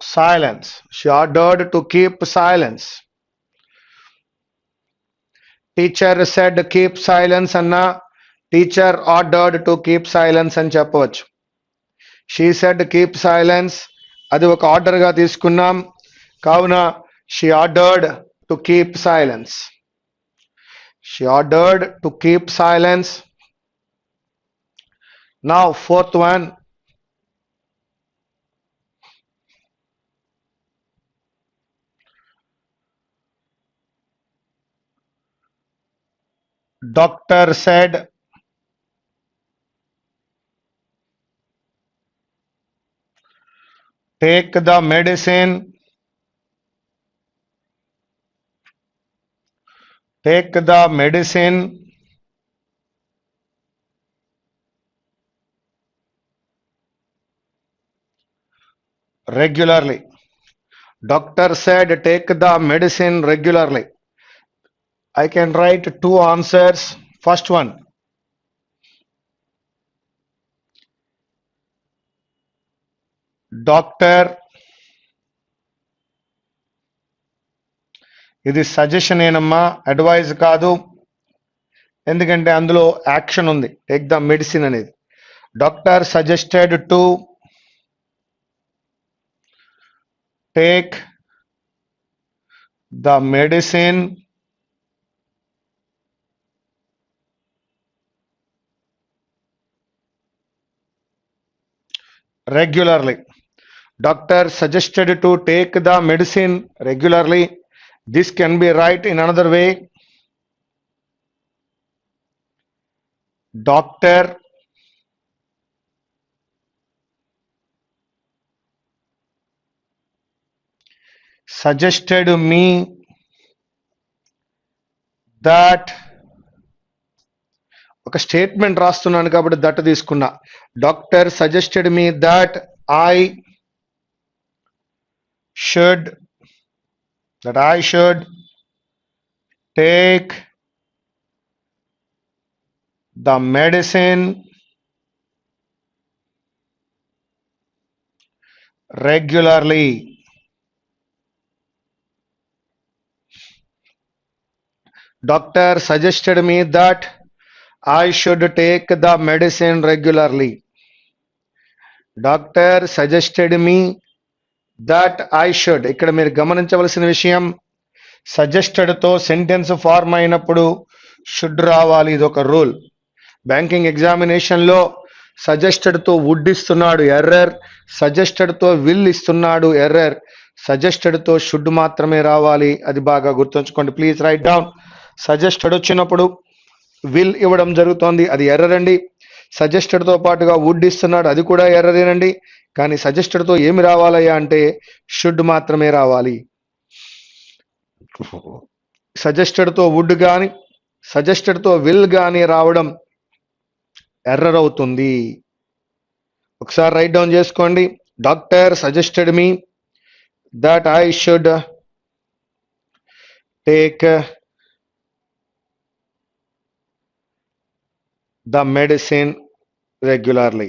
silence. she ordered to keep silence. Teacher said keep silence అన్నా teacher ordered to keep silence అని చెప్పవచ్చు. She said keep silence, అది ఒక ఆర్డర్ గా తీసుకున్నాం. కావున she ordered to keep silence. Now fourth one. doctor said take the medicine regularly. doctor said take the medicine regularly. I can write two answers. First one, doctor. ఇది suggestion ఏనమ్మా, advise కాదు. ఎందుకంటే అందులో action ఉంది. Take the medicine అనేది. Doctor suggested to take the medicine regularly. Doctor suggested to take the medicine regularly. This can be right in another way. Doctor suggested me that, ఒక statement రాస్తున్నాను కాబట్టి that తీసుకున్నా. Doctor suggested me that I should take the medicine regularly. Doctor suggested me that I should take the medicine regularly. Doctor suggested me that I should. ఇక్కడ మీరు గమనించవలసిన విషయం, సజెస్టెడ్తో sentence form అయినప్పుడు should రావాలి. ఇది ఒక రూల్. బ్యాంకింగ్ ఎగ్జామినేషన్లో సజెస్టెడ్తో would ఇస్తున్నాడు, ఎర్రర్. సజెస్టెడ్తో విల్ ఇస్తున్నాడు, ఎర్రర్. సజెస్టెడ్తో షుడ్ మాత్రమే రావాలి. అది బాగా గుర్తుంచుకోండి. Please write down. సజెస్టెడ్ వచ్చినప్పుడు విల్ ఇవ్వడం జరుగుతోంది, అది ఎర్రర్ అండి. సజెస్టెడ్తో పాటుగా వుడ్ ఇస్తున్నాడు, అది కూడా ఎర్రరేనండి. కానీ సజెస్టెడ్తో ఏమి రావాలయ్యా అంటే షుడ్ మాత్రమే రావాలి. సజెస్టెడ్తో వుడ్ కానీ సజెస్టెడ్తో విల్ కానీ రావడం ఎర్రర్ అవుతుంది. ఒకసారి రైట్ డౌన్ చేసుకోండి. Doctor suggested me that I should take the medicine regularly.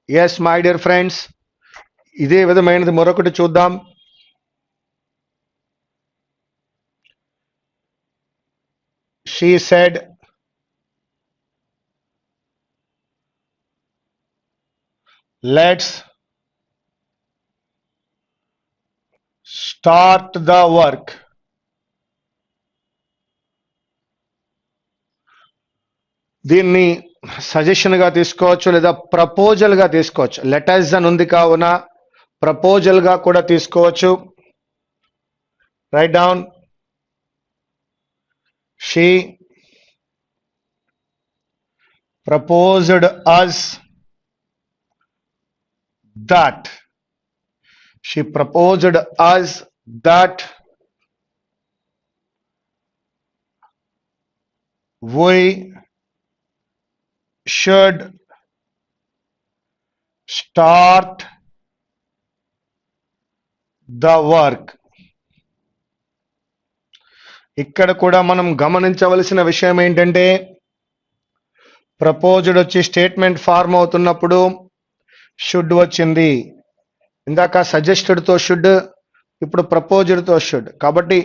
Yes, my dear friends, ఇదే విధమైనది మరొకటి చూద్దాం. She said, let's start the work. దీన్ని సజెషన్ గా తీసుకోవచ్చు లేదా ప్రపోజల్ గా తీసుకోవచ్చు. లెటర్స్ అని ఉంది కావున ప్రపోజల్ గా కూడా తీసుకోవచ్చు. Write down. She proposed us that. She proposed us that we should start the work. ఇక్కడ కూడా మనం గమనించవలసిన విషయం ఏంటంటే, ప్రపోజ్డ్ వచ్చి స్టేట్మెంట్ ఫార్మ్ అవుతున్నప్పుడు షుడ్ వచ్చింది. ఇందాక సజెస్టెడ్తో షుడ్, ఇప్పుడు ప్రపోజ్డ్తో షుడ్. కాబట్టి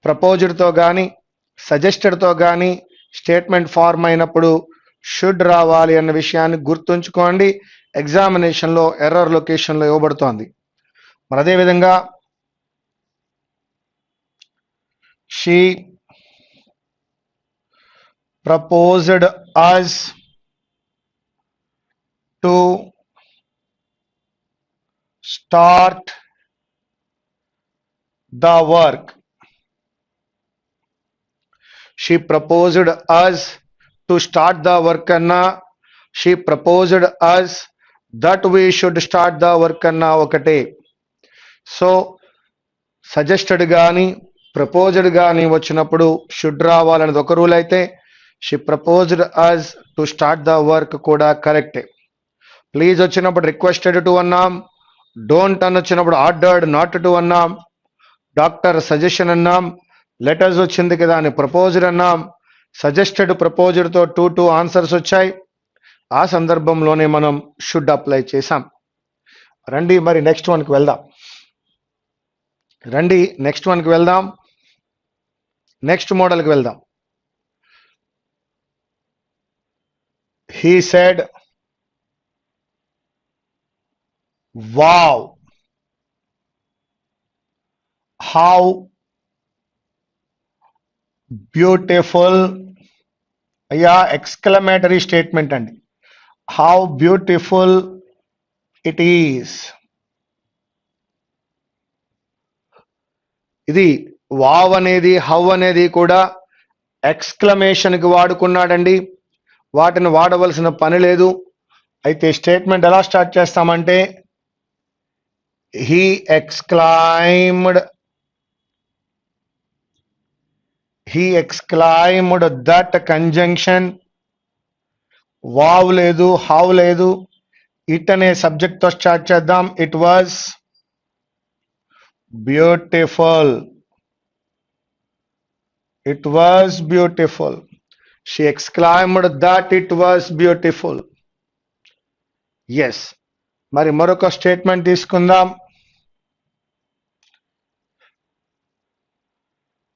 ప్రపోజ్డ్తో కానీ సజెస్టెడ్తో కానీ స్టేట్మెంట్ ఫార్మ్ అయినప్పుడు షుడ్ రావాలి అన్న విషయాన్ని గుర్తుంచుకోండి. ఎగ్జామినేషన్లో ఎర్రర్ లొకేషన్లో ఇవ్వబడుతోంది. మరి అదేవిధంగా she proposed us to start the work. She proposed us to start the work అన్నా, she proposed us that we should start the work అన్నా ఒకటే. సో సజెస్టెడ్ కానీ ప్రపోజ్డ్ కానీ వచ్చినప్పుడు షుడ్ రావాలనేది ఒక రూల్ అయితే, she proposed us to start the work కూడా కరెక్టే. ప్లీజ్ వచ్చినప్పుడు రిక్వెస్టెడ్ టు అన్నాం. డోంట్ అని వచ్చినప్పుడు ఆర్డర్డ్ నాట్ టు అన్నాం. డాక్టర్ సజెషన్ అన్నాం. లెటర్స్ వచ్చింది కదా అని ప్రపోజ్డ్ అన్నాం, సజెస్టెడ్ ప్రపోజ్డ్ తో టూ ఆన్సర్స్ వచ్చాయి. ఆ సందర్భంలోనే మనం షుడ్ అప్లై చేసాం. రండి మరి నెక్స్ట్ వన్కి వెళ్దాం. నెక్స్ట్ మోడల్కి వెళ్దాం. He said, wow, how beautiful. అయ్యా ఎక్స్క్లమేటరీ స్టేట్మెంట్ అండి. How beautiful it is. ఇది వావ్ అనేది హౌ అనేది కూడా ఎక్స్క్లమేషన్కి వాడుకున్నాడండి. వాటిని వాడవలసిన పని లేదు. అయితే స్టేట్మెంట్ ఎలా స్టార్ట్ చేస్తామంటే he exclaimed that conjunction. Wow లేదు, హౌ లేదు, ఇట్ అనే సబ్జెక్ట్ తో స్టార్ట్ చేద్దాం. It was beautiful. She exclaimed that it was beautiful. Yes. మరి మరొక స్టేట్మెంట్ తీసుకుందాం.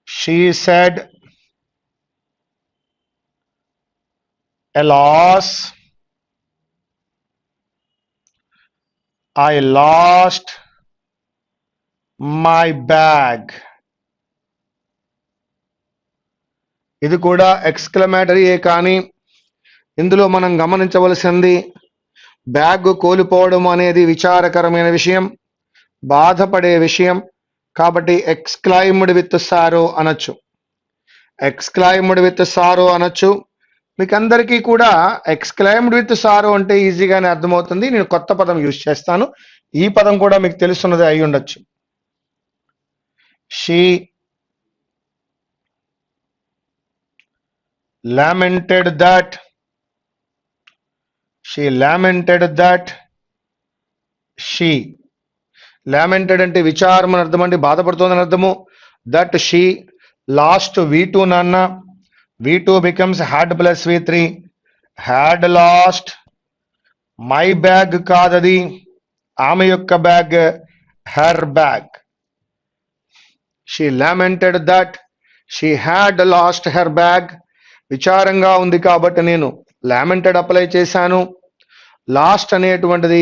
She said, alas, I lost my bag. ఇది కూడా ఎక్స్క్లమేటరీయే, కానీ ఇందులో మనం గమనించవలసింది బ్యాగ్ కోల్పోవడం అనేది విచారకరమైన విషయం, బాధపడే విషయం. కాబట్టి ఎక్స్క్లైమ్డ్ విత్ సారో అనొచ్చు. మీకు అందరికీ కూడా ఎక్స్క్లైమ్డ్ విత్ సారో అంటే ఈజీగానే అర్థమవుతుంది. నేను కొత్త పదం యూజ్ చేస్తాను. ఈ పదం కూడా మీకు తెలుసున్నది అయి ఉండొచ్చు. She lamented that she lamented అంటే విచారం అని అర్థం అండి, బాధపడుతోందని అర్థము. దట్ షీ లాస్ట్ V2 నాన్న, V2 becomes had plus V3, had lost my bag కాదది, ఆమె యొక్క bag, her bag. She lamented that she had lost her bag. విచారంగా ఉంది కాబట్టి నేను లామెంటెడ్ అప్లై చేశాను. లాస్ట్ అనేటువంటిది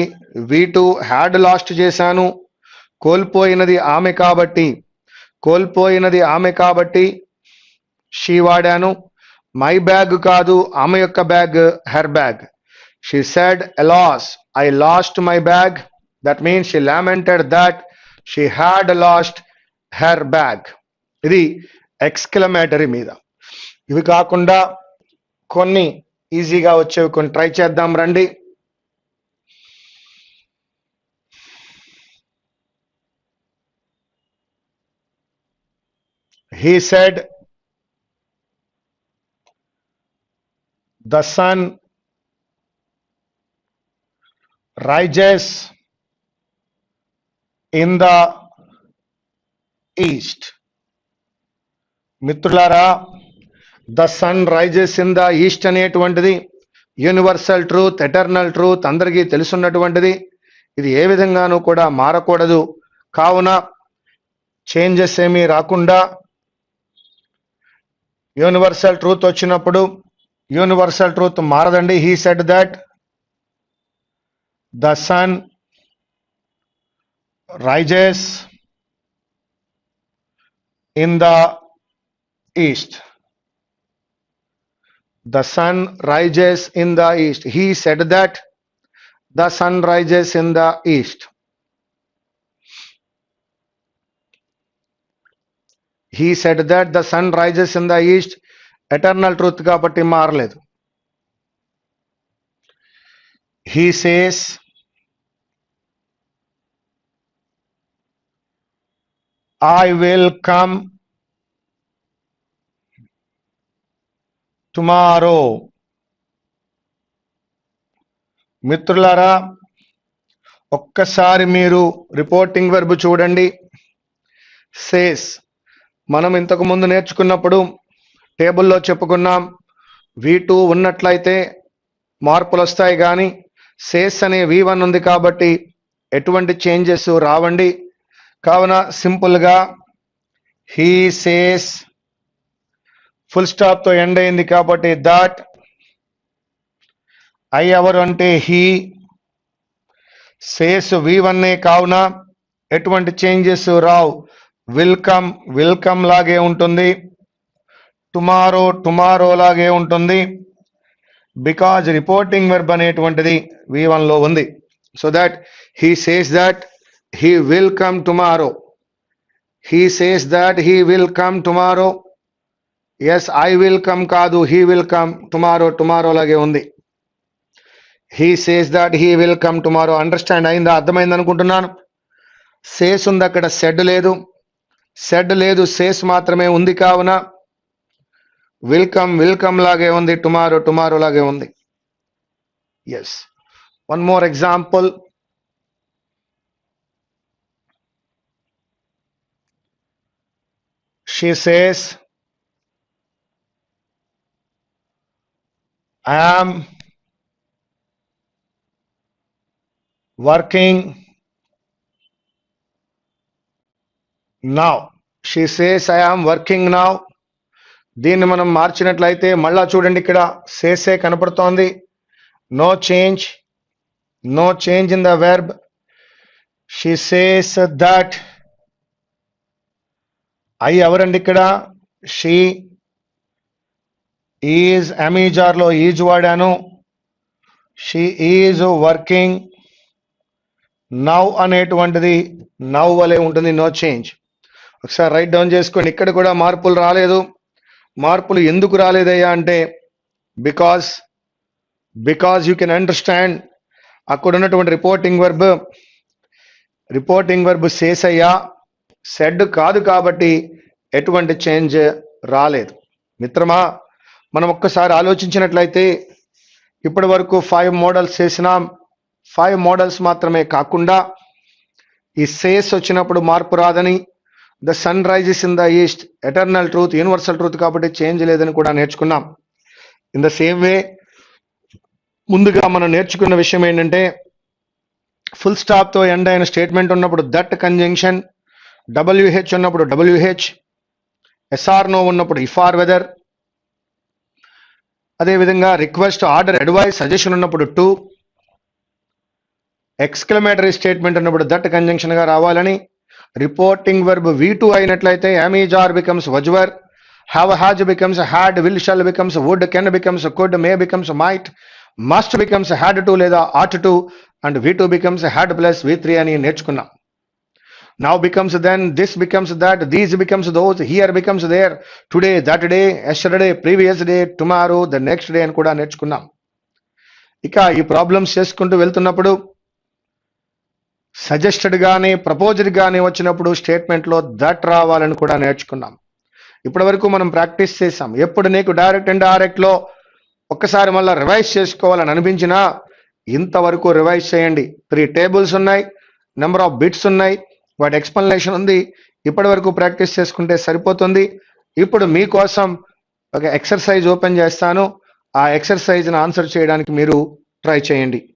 V2, హ్యాడ్ లాస్ట్ చేశాను. కోల్పోయినది ఆమె కాబట్టి షీ వాడాను. మై బ్యాగ్ కాదు, ఆమె యొక్క bag, her bag. She said alas, I lost my bag. That means she lamented that she had lost her bag. ఇది ఎక్స్క్లమేటరీ మీద. ఇవి కాకుండా కొన్ని ఈజీగా వచ్చేవి కొన్ని ట్రై చేద్దాం రండి. He said, the sun rises in the east. మిత్రులారా, the sun rises in the east అనేటువంటిది యూనివర్సల్ ట్రూత్, ఎటర్నల్ ట్రూత్, అందరికీ తెలుసున్నటువంటిది. ఇది ఏ విధంగానూ కూడా మారకూడదు. కావున చేంజెస్ ఏమీ రాకుండా యూనివర్సల్ ట్రూత్ వచ్చినప్పుడు యూనివర్సల్ ట్రూత్ మారదండి. He said that the sun rises in the east. The sun rises in the east. He said that the sun rises in the east. He said that the sun rises in the east. Eternal truth కాబట్టి మారలేదు. He says, I will come tomorrow. మిత్రులారా, ఒక్కసారి మీరు reporting verb చూడండి. Says మనం ఇంతకు ముందు నేర్చుకున్నప్పుడు టేబుల్లో చెప్పుకున్నాం V2 ఉన్నట్లయితే మార్పులు వస్తాయి కానీ సేస్ అనే V1 ఉంది కాబట్టి ఎటువంటి చేంజెస్ రావండి. కావున సింపుల్గా హీ సేస్ ఫుల్ స్టాప్తో ఎండ్ అయింది కాబట్టి దట్, ఐ ఎవరు అంటే హీ, సేస్ V1 కావున ఎటువంటి చేంజెస్ రావు. వెల్కమ్ లాగే ఉంటుంది, టుమారో లాగే ఉంటుంది, బికాజ్ రిపోర్టింగ్ వెర్బ్ అనేటువంటిది V1 లో ఉంది. So that he says that he will come tomorrow, he says that he will come tomorrow. Yes, I will come కాదు, హీ విల్ కమ్. టుమారో లాగే ఉంది. He says that he will come tomorrow. Understand అయిందా? అర్థమైంది అనుకుంటున్నాను. Says ఉంది అక్కడ, said లేదు, says మాత్రమే ఉంది. కావున వెల్కమ్ లాగే ఉంది, టుమారో లాగే ఉంది. Yes, one more example. She says I am working now. She says I am working now. దీన్ని మనం మార్చినట్లయితే మళ్ళా చూడండి, ఇక్కడ సేసే కనపడుతోంది. No change in the verb. She says that, I ఎవరండి ఇక్కడ? షీ ఈజ్, అమీజార్లో ఈజ్ వాడాను. షీ ఈజ్ వర్కింగ్ నౌ అనేటువంటిది నౌ వలే ఉంటుంది, నో చేంజ్. ఒకసారి రైట్ డౌన్ చేసుకోండి. ఇక్కడ కూడా మార్పులు రాలేదు. మార్పులు ఎందుకు రాలేదయ్యా అంటే బికాస్ యూ కెన్ అండర్స్టాండ్ అక్కడ ఉన్నటువంటి రిపోర్టింగ్ వర్బ్ సేస్ అయ్యా, సెడ్ కాదు కాబట్టి ఎటువంటి చేంజ్ రాలేదు. మిత్రమా, మనం ఒక్కసారి ఆలోచించినట్లయితే ఇప్పటి వరకు 5 మోడల్స్ చేసినాం. 5 మోడల్స్ మాత్రమే కాకుండా ఈ సేస్ వచ్చినప్పుడు మార్పు రాదని, the sun rises in the east, eternal truth, universal truth కాబట్టి చేంజ్ లేదని కూడా నేర్చుకున్నాం. ఇన్ ద సేమ్ వే ముందుగా మనం నేర్చుకున్న విషయం ఏంటంటే ఫుల్ స్టాప్తో ఎండ్ అయిన స్టేట్మెంట్ ఉన్నప్పుడు దట్ కంజంక్షన్, WH ఉన్నప్పుడు WH, SR నో ఉన్నప్పుడు ఇఫ్ ఆర్ వెదర్, అదేవిధంగా రిక్వెస్ట్, ఆర్డర్, అడ్వైస్, సజెషన్ ఉన్నప్పుడు టు, ఎక్స్క్లమేటరీ స్టేట్మెంట్ ఉన్నప్పుడు దట్ కంజంక్షన్ గా రావాలని, రిపోర్టింగ్ వెర్బ్ V2 అయినట్లయితే am, is, are becomes was, were, have, has becomes had, will, shall becomes would, can becomes could, may becomes might, must becomes had to లేదా ought to, and V2 becomes had plus V3 అని నేర్చుకున్నాం. Now becomes then, this becomes that, these becomes those, here becomes there, today, that day, yesterday, previous day, tomorrow, the next day అని కూడా నేర్చుకున్నాం. ఇక ఈ problems చేసుకుంటూ వెళ్తున్నప్పుడు suggested గానీ ప్రపోజ్డ్ గానీ వచ్చినప్పుడు స్టేట్మెంట్లో దట్ రావాలని కూడా నేర్చుకున్నాం. ఇప్పటి వరకు మనం ప్రాక్టీస్ చేసాం. ఎప్పుడు నీకు డైరెక్ట్ అండ్ డైరెక్ట్లో ఒక్కసారి మళ్ళీ రివైజ్ చేసుకోవాలని అనిపించినా ఇంతవరకు రివైజ్ చేయండి. 3 టేబుల్స్ ఉన్నాయి, నెంబర్ ఆఫ్ బిట్స్ ఉన్నాయి, వాటి ఎక్స్ప్లెనేషన్ ఉంది. ఇప్పటి వరకు ప్రాక్టీస్ చేసుకుంటే సరిపోతుంది. ఇప్పుడు మీకోసం ఒక ఎక్సర్సైజ్ ఓపెన్ చేస్తాను. ఆ ఎక్సర్సైజ్ని ఆన్సర్ చేయడానికి మీరు ట్రై చేయండి.